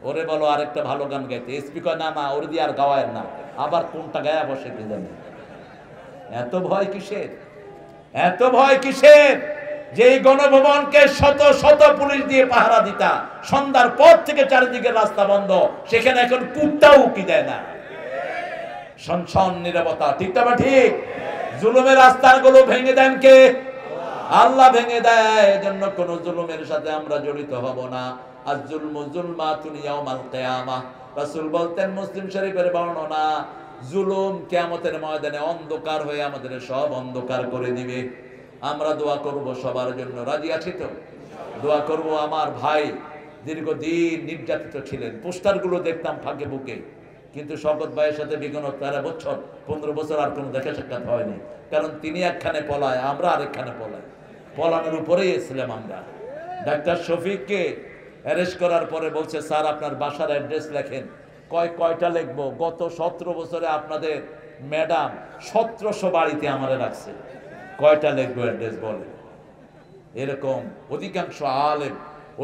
ওরে বলো আরেকটা ভালো গান গাইতে। এসপি কয় না না, ওরে দিয়ে আর গাওয়ায় না, আবার কোনটা গায়া বসে কি জানে। এত ভয় কিসের? এত ভয় কিসের? যেই গণভবনকে শত শত পুলিশ দিয়ে পাহারা দিতা, সন্ধ্যার পর থেকে চারিদিকে রাস্তা বন্ধ, সেখানে এখন কুত্তাও উকি দেয় না, সনসন নীরবতা। ঠিক না ঠিক? জুলুমের রাস্তাগুলো ভেঙে দেন কে? আল্লাহ ভেঙে দেয়। এজন্য কোন জুলুমের সাথে আমরা জড়িত হব না। আজ জুলমু জুলমাতুন ইয়াউমাল কিয়ামাহ, রাসূল বলতেন, মুসলিম শরীফের বর্ণনা, জুলুম কিয়ামতের ময়দানে অন্ধকার হয়ে আমাদের সব অন্ধকার করে দিবে। আমরা দোয়া করব সবার জন্য। রাজি আছি তো? দোয়া করব। আমার ভাই দীর্ঘদিন নির্যাতিত ছিলেন, পোস্টারগুলো দেখতাম ফাঁকে বুকে, কিন্তু শওকত ভাইয়ের সাথে বিগত 13 বছর 15 বছর আর কোনো দেখা সাক্ষাৎ হয়নি, কারণ তিনি একখানে পলায়, আমরা আরেকখানে পলাই, পলানোর উপরেই এসেছিলাম আমরা। ডাক্তার শফিককে অ্যারেস্ট করার পরে বলছে, স্যার আপনার বাসার অ্যাড্রেস লেখেন। কয়টা লিখবো? গত 17 বছরে আপনাদের ম্যাডাম 1700 বাড়িতে আমারে রাখছে, কয়টা লিখবো অ্যাড্রেস বলে? এরকম অধিকাংশ আলেম,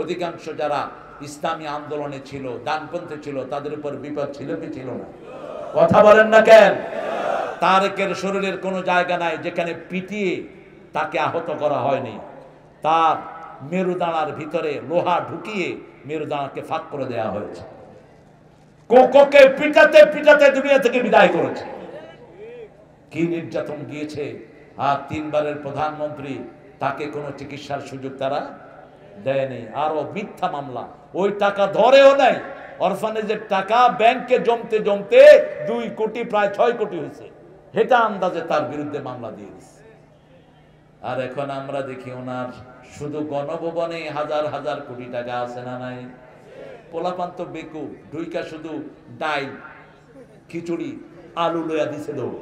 অধিকাংশ যারা ইসলামী আন্দোলনে ছিল, ডানপন্থী ছিল, তাদের উপর বিপদ ছিল কি ছিল না? কথা বলেন না কেন? তারেকের শরীরের কোনো জায়গা নাই যেখানে পিটিয়ে তাকে আহত করা হয়নি। তার মেরুদানার ভিতরে লোহা ঢুকিয়ে মেরুদানাকে ফাঁক করে দেওয়া হয়েছে। কোকোকে পিটাতে পিটাতে দুনিয়া থেকে বিদায় করেছে। কি নির্যাতন গিয়েছে! আর 3 বারের প্রধানমন্ত্রী, তাকে কোনো চিকিৎসার সুযোগ তারা দেয়নি। আরো মিথ্যা মামলা, ওই টাকা ধরেও নাই। অরফানেজের টাকা ব্যাংকে জমতে জমতে 2 কোটি, প্রায় 6 কোটি হয়েছে, এটা আন্দাজে তার বিরুদ্ধে মামলা দিয়ে দিচ্ছে। আর এখন আমরা দেখি ওনার শুধু গণভবনে হাজার হাজার কোটি টাকা আছে না নাই? পোলাপান তো বেকু, ঢুইকা শুধু ডাল খিচুড়ি আলু লইয়া দিছে দৌড়,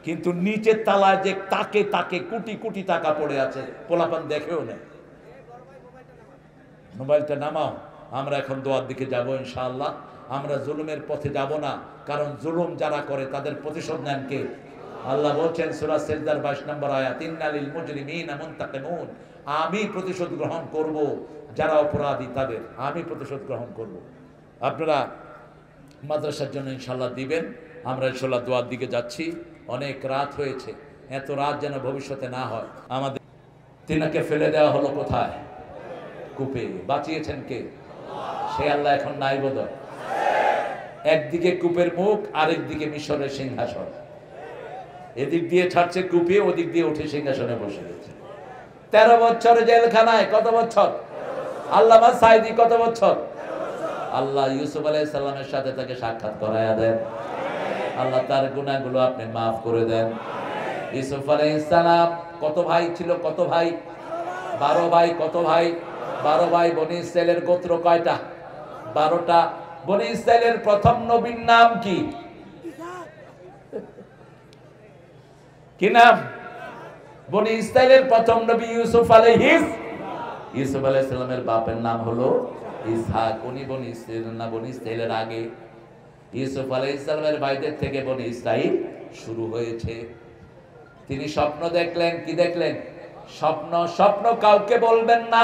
কিন্তু নিচের তালায় যে তাকে তাকে কোটি কোটি টাকা পড়ে আছে, পোলাপান দেখেও নেই। মোবাইলটা নামাও, আমরা এখন দোয়ার দিকে যাব ইনশাআল্লাহ। আমরা জুলুমের পথে যাব না, কারণ জুলুম যারা করে তাদের প্রতিশোধ নেন কে? আল্লাহ বলছেন সূরা সিজদার 22 নম্বর আয়াত, ইন্নালিল মুজরিমিনা মুনতাকিমুন, আমি প্রতিশোধ গ্রহণ করব, যারা অপরাধী তাদের আমি প্রতিশোধ গ্রহণ করব। আপনারা মাদ্রাসার জন্য ইনশাআল্লাহ দিবেন। আমরা ইনশাআল্লাহ দোয়ার দিকে যাচ্ছি। অনেক রাত হয়েছে, এত রাত যেন ভবিষ্যতে না হয়। আমাদের তিনাকে ফেলে দেওয়া হলো কোথায়? কূপে। বাঁচিয়েছেন কে? সে আল্লাহ এখন নাই বোধহয়। একদিকে কূপের মুখ, আরেক দিকে মিশরের সিংহাসন। এদিক দিয়ে ছাড়ছে কূপে, ওদিক দিয়ে উঠে সিংহাসনে বসে গেছে। 13 বছর জেলখানায়। কত বছর? আল্লামা সাইদি কত বছর? আল্লাহ ইউসুফ আলাইহিস সালামের সাথে তাকে সাক্ষাৎ করায়া দেন। আল্লাহ তার গুনাহগুলো আপনি মাফ করে দেন। ইউসুফ আলাইহিস সালাম কত ভাই ছিল? কত ভাই? 12 ভাই। কত ভাই? 12 ভাই। বনি ইসরাইলের গোত্র কয়টা? 12টা। বনি ইসরাইলের প্রথম নবীর নাম কি? কি নাম? বনি ইসরাইলের প্রথম নবী ইউসুফ আলাইহিস সালামের বাপের নাম হলো ইসহাক। উনি বনি ইসরাইল না, বনি ইসরাইলের আগে। ইউসুফ আলাইহিস সালামের ভাইদের থেকে বনি ইসরাইল শুরু হয়েছে। তিনি স্বপ্ন দেখলেন। কি দেখলেন? স্বপ্ন। স্বপ্ন কাউকে বলবেন না,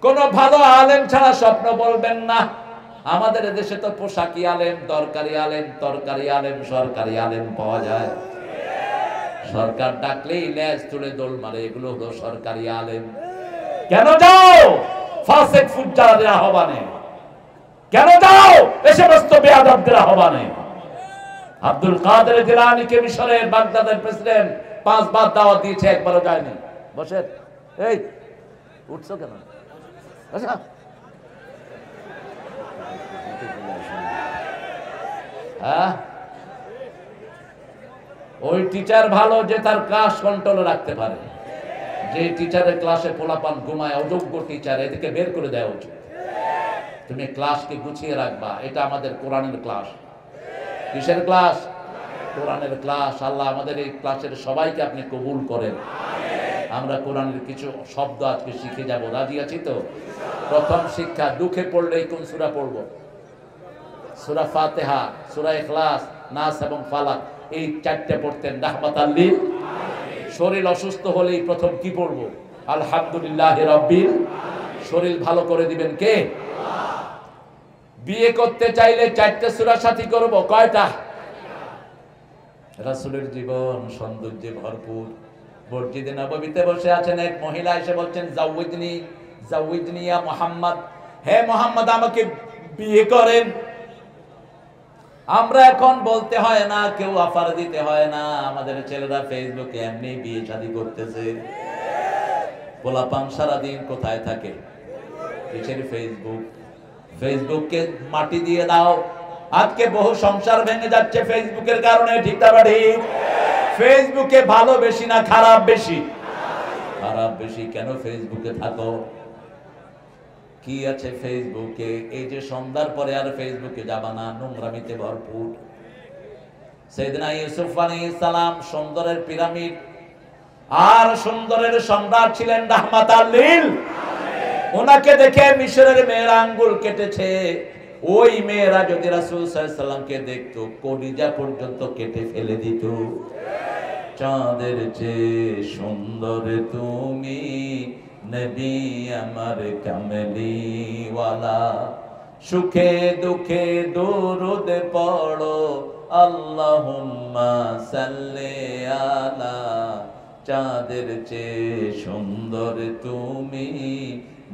কোন ভালো আলেম ছাড়া স্বপ্ন বলবেন না। আমাদের দেশে তো পোশাকি আলেম, দরকারি আলেম, তরকারি আলেম, সরকারি আলেম পাওয়া যায়। সরকার ডাকলেই লেজ তুলে দোল মারে, এগুলো হলো সরকারি আলেম। কেন যাও ফাসিক ফুজ্জারদের আহ্বানে? কেন যাও এ সমস্ত বেয়াদবদের আহ্বানে? আব্দুল কাদের জিলানীকে মিশরের বাগদাদের প্রেসিডেন্ট 5 বার দাওয়াত দিয়েছে, একবারও যায়নি। বসেন। এই উঠছো কেন? আচ্ছা, হ্যাঁ, ওই টিচার ভালো যে তার ক্লাস কন্ট্রোলে রাখতে পারে। যে টিচারের ক্লাসে পোলাপান ঘুমায়, অযোগ্য টিচার, এদিকে বের করে দেওয়া উচিত। তুমি ক্লাসকে গুছিয়ে রাখবা। এটা আমাদের কোরআনের ক্লাস। কিসের ক্লাস? কোরআনের ক্লাস। আল্লাহ আমাদের এই ক্লাসের সবাইকে আপনি কবুল করেন। আমরা কোরআনের কিছু শব্দ আজকে শিখে যাব। রাজি আছি তো? প্রথম শিক্ষা, দুঃখে পড়লেই কোন সূরা পড়ব? সূরা ফাতিহা, সূরা ইখলাস, নাস এবং ফালাক, এই 4টে পড়তেন রাহমাতাল লিল। শরীর অসুস্থ হলেই প্রথম কি পড়ব? আলহামদুলিল্লাহি রাব্বিল। শরীর ভালো করে দিবেন কে? বিয়ে করতে চাইলে 4টে সূরা সাথী করব। কয়টা? রাসূলের জীবন সৌন্দর্যে ভরপুর। মসজিদে নববীতে বসে আছেন, এক মহিলা এসে বলছেন, জাওয়িজনি জাওয়িজনি ইয়া মুহাম্মদ, হে মুহাম্মদ আমাকে বিয়ে করেন। আমরা এখন বলতে হয় না, কেউ অফার দিতে হয় না, আমাদের ছেলেরা ফেসবুকে এমনি বিয়ে শাদী করতেছে। পোলাপান সারাদিন কোথায় থাকে? কিসের ফেসবুক? ফেসবুককে মাটি দিয়ে দাও। আজকে বহু সংসার ভেঙে যাচ্ছে ফেসবুকের কারণে, ঠিক না ঠিক? ফেসবুকে ভালো বেশি না খারাপ বেশি? খারাপ বেশি। কেন ফেসবুকে থাকো? কি আছে ফেসবুকে? এই যে সন্ধ্যার পরে আর ফেসবুকে যাবা না, নোংরামিতে ভরপুর। সাইয়েদনা ইউসুফ আলাইহিস সালাম সুন্দরের পিরামিড আর সুন্দরের সম্রাট ছিলেন রাহমাতাল লিল। ওনাকে দেখে মিশরের মেয়েরা আঙ্গুল কেটেছে। ওই মেয়েরা যদি রাসূল সাল্লাল্লাহু আলাইহি সাল্লামকে দেখতো, কলিজা পর্যন্ত কেটে ফেলে দিত। চাঁদের চেয়ে সুন্দর তুমি নবী আমার কামলিওয়ালা, সুখে দুঃখে দরুদ পড়ো আল্লাহুম্মা সাল্লি আলা। চাঁদের চেয়ে সুন্দর তুমি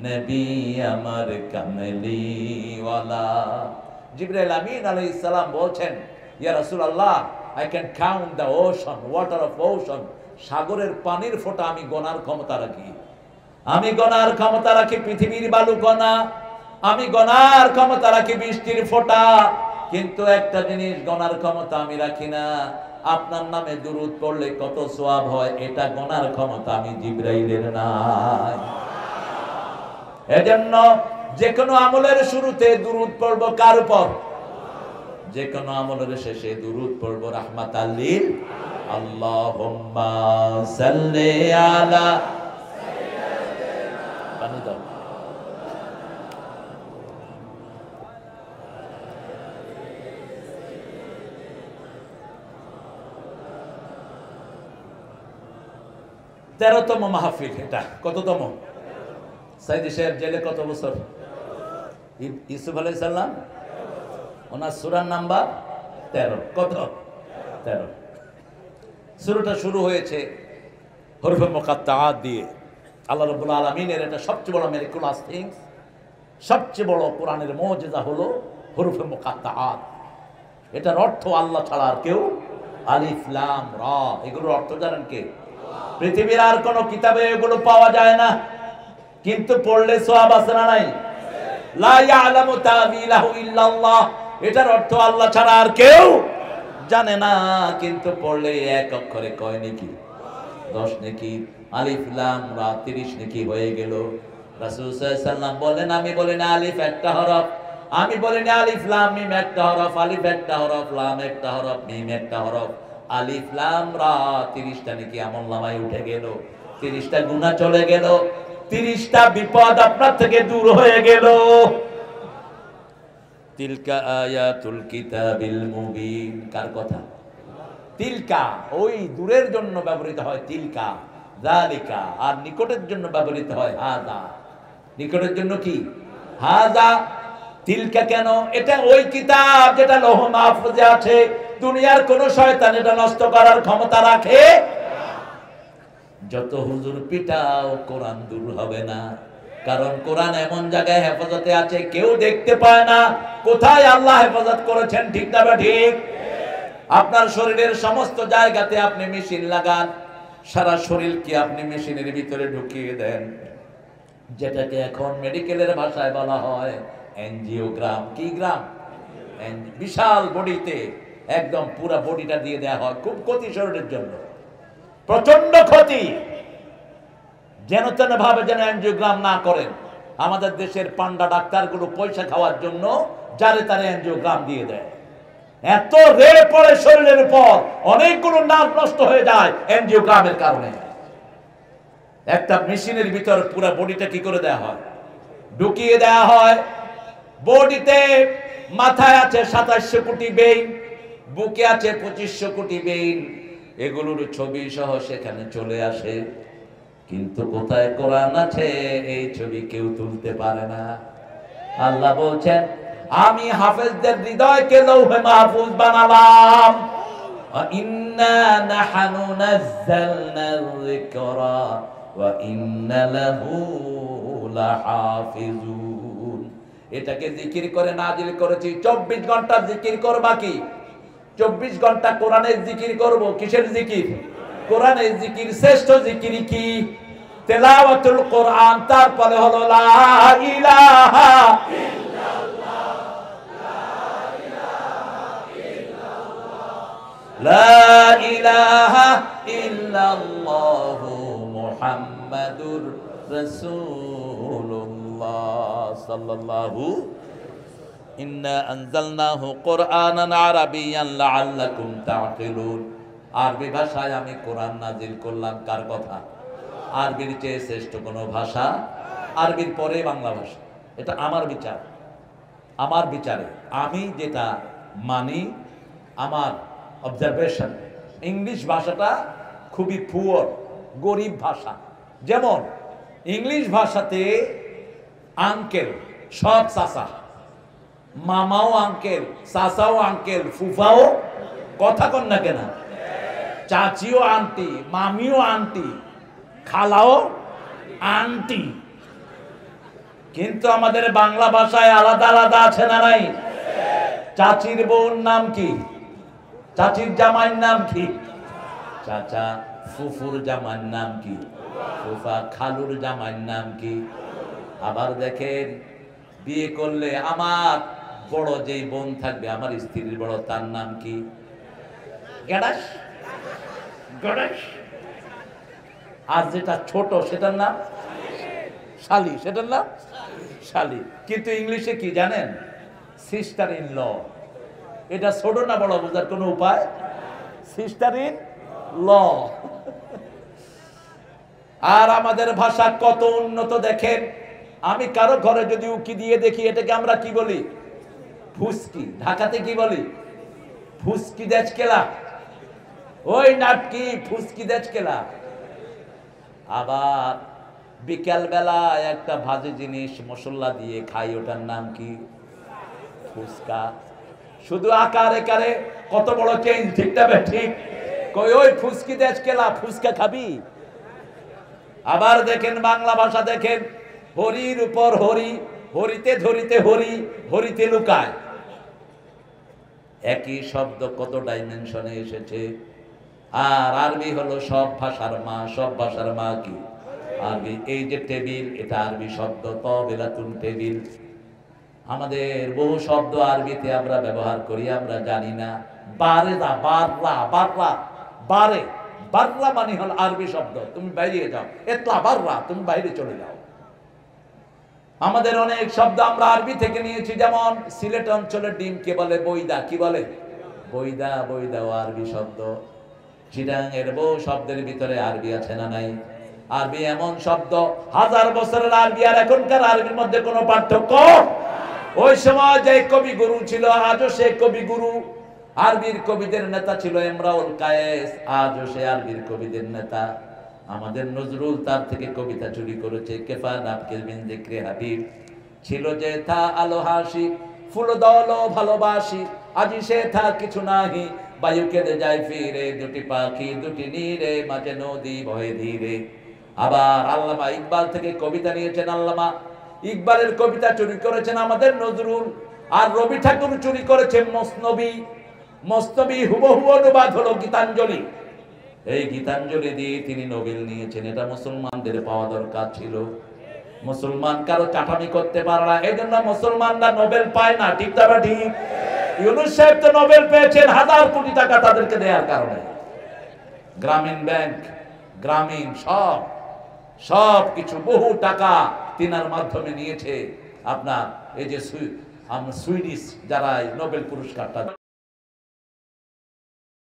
নবী আমার কামলিওয়ালা। জিবরাইল আমিন আলাইহিস সালাম বলছেন, ইয়া রাসূলুল্লাহ, I can count the ocean, water of ocean. সাগরের পানির ফোঁটা আমি গোনার ক্ষমতা রাখি। আমি গনার ক্ষমতা রাখি পৃথিবীর বালু কণা। আমি গনার ক্ষমতা রাখি বৃষ্টির ফোঁটা। কিন্তু একটা জিনিস গনার ক্ষমতা আমি রাখি না, আপনার নামে দুরূদ পড়লে কত সওয়াব হয়, এটা গনার ক্ষমতা আমি জিবরাইলের নাই। এজন্য যে কোনো আমলের শুরুতে দুরূদ পড়ব কার উপর? যে কোনো আমলের শেষে দুরূদ পড়ব রাহমাতাল লিল। আল্লাহুম্মা সাল্লি আলা। পানি দাও। তেরোতম মাহফিল এটা। কততম? সাইদি সাহেব জেলে কত বছর? ইউসুফ আলাইহিস সালাম, ওনার সূরার নাম্বার 13। কত? 13। সূরাটা শুরু হয়েছে হরফে মুকাত্তাআত দিয়ে। আল্লাহ রাব্বুল আলামিনের এটা সবচেয়ে বড় মিরাকুলাস থিংস, সবচেয়ে বড় কোরআনের মুজিজা হলো হরফে মুকাত্তাআত। এটার অর্থ আল্লাহ ছাড়া আর কেউ। আলিফ লাম রা, এগুলোর অর্থ জানেন কে? পৃথিবীর আর কোন কিতাবে এগুলো পাওয়া যায় না, কিন্তু পড়লে সওয়াব আছে না নাই? লা ইয়ালামু তাবিলাহু ইল্লাল্লাহ, এটার অর্থ আল্লাহ ছাড়া আর কেউ জানে না, কিন্তু পড়লে এক অক্ষরে কয় নেকি? 10 নেকি। আলিফ লাম রা 30 নেকি হয়ে গেল। রাসূল সাল্লাল্লাহু আলাইহি সাল্লাম বলেন, আমি বলি না আলিফ একটা হরফ, আমি বলি না আলিফ লাম মিম একটা হরফ, আলিফ একটা হরফ, লাম একটা হরফ, মিম একটা হরফ। আলিফ লাম রা 30টা নেকি আমলনামায় উঠে গেল, 30টা গুনাহ চলে গেল, 30টা বিপদ আপনার থেকে দূর হয়ে গেল। তিলকা আয়াতুল কিতাবিল মুবিন। কার কথা? তিলকা ওই দূরের জন্য ব্যবহৃত হয় তিলকা, যালিকা, আর নিকটের জন্য ব্যবহৃত হয় হাযা। নিকটের জন্য কি? হাযা। তিলকা কেন? এটা ওই কিতাব যেটা লৌহ মাহফুজে আছে। দুনিয়ার কোন শয়তান এটা নষ্ট করার ক্ষমতা রাখে? যত হুজুর পিটাও কোরআন দূর হবে না, কারণ কোরআন এমন জায়গায় হেফাজতে আছে কেউ দেখতে পায় না। কোথায় আল্লাহ হেফাজত করেছেন, ঠিক না ঠিক? আপনার শরীরের সমস্ত জায়গাতে আপনি মেশিন লাগান, সারা শরীরকে আপনি মেশিনের ভিতরে ঢুকিয়ে দেন, যেটাকে এখন মেডিকেলের ভাষায় বলা হয় এনজিওগ্রাম। কি গ্রাম? বিশাল বডিতে একদম পুরা বডিটা দিয়ে দেওয়া হয়। খুব ক্ষতি শরীরের জন্য, প্রচন্ড ক্ষতি। যেন তেন ভাবে যেন এনজিওগ্রাম না করেন। আমাদের দেশের পান্ডা ডাক্তারগুলো পয়সা খাওয়ার জন্য যারে তারে এনজিওগ্রাম দিয়ে দেয়। এত রেল পড়ে শরীরের উপর, অনেকগুলো নার্ভ নষ্ট হয়ে যায় এনজিওগ্রামের কারণে। একটা মেশিনের ভিতর পুরো বডিটা কি করে দেওয়া হয়? ঢুকিয়ে দেওয়া হয়। বডিতে মাথায় আছে 2700 কোটি বেইন, বুকে আছে 2500 কোটি বেইন। এগুলোর ছবি সহ সেখানে চলে আসে, কিন্তু কোথায় কোরআন আছে এই ছবি কেউ তুলতে পারে না। আল্লাহ বলছেন, আমি হাফেজদের হৃদয়কে লৌহে মাহফুজ বানালাম। ইন্না নাহনু নাযালনা যিকরা ওয়া ইন্না লাহু লাহাফিজুন। এটাকে জিকির করে নাজিল করেছি। 24 ঘন্টা জিকির করবা কি? 24 ঘন্টা কোরআনের জিকির করব। কিসের জিকির? কোরআনের জিকির। শ্রেষ্ঠ জিকির কি? তেলাওয়াতুল কোরআন। তারপরে হলো লা ইলাহা ইল্লাল্লাহ, লা ইলাহা ইল্লাল্লাহ মুহাম্মাদুর রাসূলুল্লাহ সাল্লাল্লাহু। ইন্না আনজালনাহু কুরআনান আরাবিয়ান লাআল্লাকুম তা'কিলুন। আরবি ভাষায় আমি কোরআন নাজিল করলাম। কার কথা? আরবির চেয়ে শ্রেষ্ঠ কোনো ভাষা? আরবির পরে বাংলা ভাষা। এটা আমার বিচার, আমার বিচারে আমি যেটা মানি, আমার অবজারভেশন। ইংলিশ ভাষাটা খুবই পুয়ার, গরিব ভাষা। যেমন ইংলিশ ভাষাতে আঙ্কেল সব চাচা, মামাও আঙ্কেল, চাচাও আঙ্কেল, ফুফাও কথা কন না কেন, চাচিও আন্টি, মামিও আন্টি, খালাও আন্টি। কিন্তু আমাদের বাংলা ভাষায় আলাদা আলাদা আছে না নাই? চাচির বউর নাম কি? চাচির জামাইয়ের নাম কি? চাচা। ফুফুর জামাইয়ের নাম কি? ফুফা। খালুর জামাইয়ের নাম কি? আবার দেখেন, বিয়ে করলে আমার বড় যেই বোন থাকবে, আমার স্ত্রীর বড়, তার নাম কি? গেডাস, গড়াস। আর যেটা ছোট সেটার নাম শালি, সেটার নাম শালি। কিন্তু ইংলিশে কি জানেন? Sister in law. এটা ছোট না বড় বোঝার কোনো উপায়? সিস্টার ইন ল। আর আমাদের ভাষা কত উন্নত দেখেন। আমি কারো ঘরে যদি উকি দিয়ে দেখি, এটাকে আমরা কি বলি? ফুসকি। ঢাকাতে কি বলি? ফুসকি দেশকেলা। ওই নাটকি ফুসকি দেশকেলা। আবার বিকাল বেলা একটা ভাজি জিনিস মশলা দিয়ে খাই, ওটার নাম কি? ফুচকা। শুধু আকার একারে কত বড় চেঞ্জ, ঠিক না ঠিক? কই ওই ফুসকি দেশকেলা, ফুচকা খাবি? আবার দেখেন বাংলা ভাষা দেখেন, হরির উপর হরি, হরিতে ধরিতে হরি, হরিতে লুকায়। একই শব্দ কত ডাইমেনশনে এসেছে। আর আরবি হলো সব ভাষার মা। সব ভাষার মা কি? আরবি। এই যে টেবিল, এটা আরবি শব্দ, তবিলাতুন টেবিল। আমাদের বহু শব্দ আরবিতে আমরা ব্যবহার করি, আমরা জানি না। বারে দা, বাররা, বাররা, বারে, বাররা মানে হলো আরবি শব্দ। তুমি বাইরে যাও, এতলা বাররা, তুমি বাইরে চলে যাও। আমাদের অনেক শব্দ আমরা আরবি থেকে নিয়েছি। যেমন সিলেট অঞ্চলের ডিমকে বলে বইদা। কি বলে? বইদা। বইদাও আরবি শব্দ। চিটাঙের বহু শব্দের ভিতরে আরবি আছে না নাই? আরবি এমন শব্দ, 1000 বছরের আরবি আর এখনকার আরবির মধ্যে কোনো পার্থক্য। ওই সময় যে কবি গুরু ছিল, আজও সে কবি গুরু। আরবির কবিদের নেতা ছিল ইমরাউল কায়েস, আজও সে আরবির কবিদের নেতা। আমাদের নজরুল তার থেকে কবিতা চুরি করেছে। কেফা নাফকিল বিন যিকরি হাবিব ছিল যে থা আলো হাসি, ফুল দল ভালোবাসি, আজি সে থা কিছু নাহি, বায়ু কেঁদে যায় ফিরে, দুটি পাখি দুটি নীরে, মাঝে নদী বহে ধীরে। আবার আল্লামা ইকবাল থেকে কবিতা নিয়েছেন আল্লামা ইকবালের কবিতা চুরি করেছেন আমাদের নজরুল। আর রবি ঠাকুর চুরি করেছেন মসনবী। মসনবী হুবহু অনুবাদ হলো গীতাঞ্জলি। এই গীতাঞ্জলি দিয়ে তিনি নোবেল নিয়েছেন। এটা মুসলমানদের পাওয়া দরকার ছিল। মুসলমান কারো কাঠামি করতে পারে না, এই জন্য মুসলমানরা নোবেল পায় না। ঠিক তা বা ঠিক? ইউনূস সাহেব তো নোবেল পেয়েছেন 1000 কোটি টাকা তাদেরকে দেওয়ার কারণে। গ্রামীণ ব্যাংক, গ্রামীণ সব কিছু বহু টাকা তিনার মাধ্যমে নিয়েছে। আপনার এই যে সুইডিশ যারা নোবেল পুরস্কারটা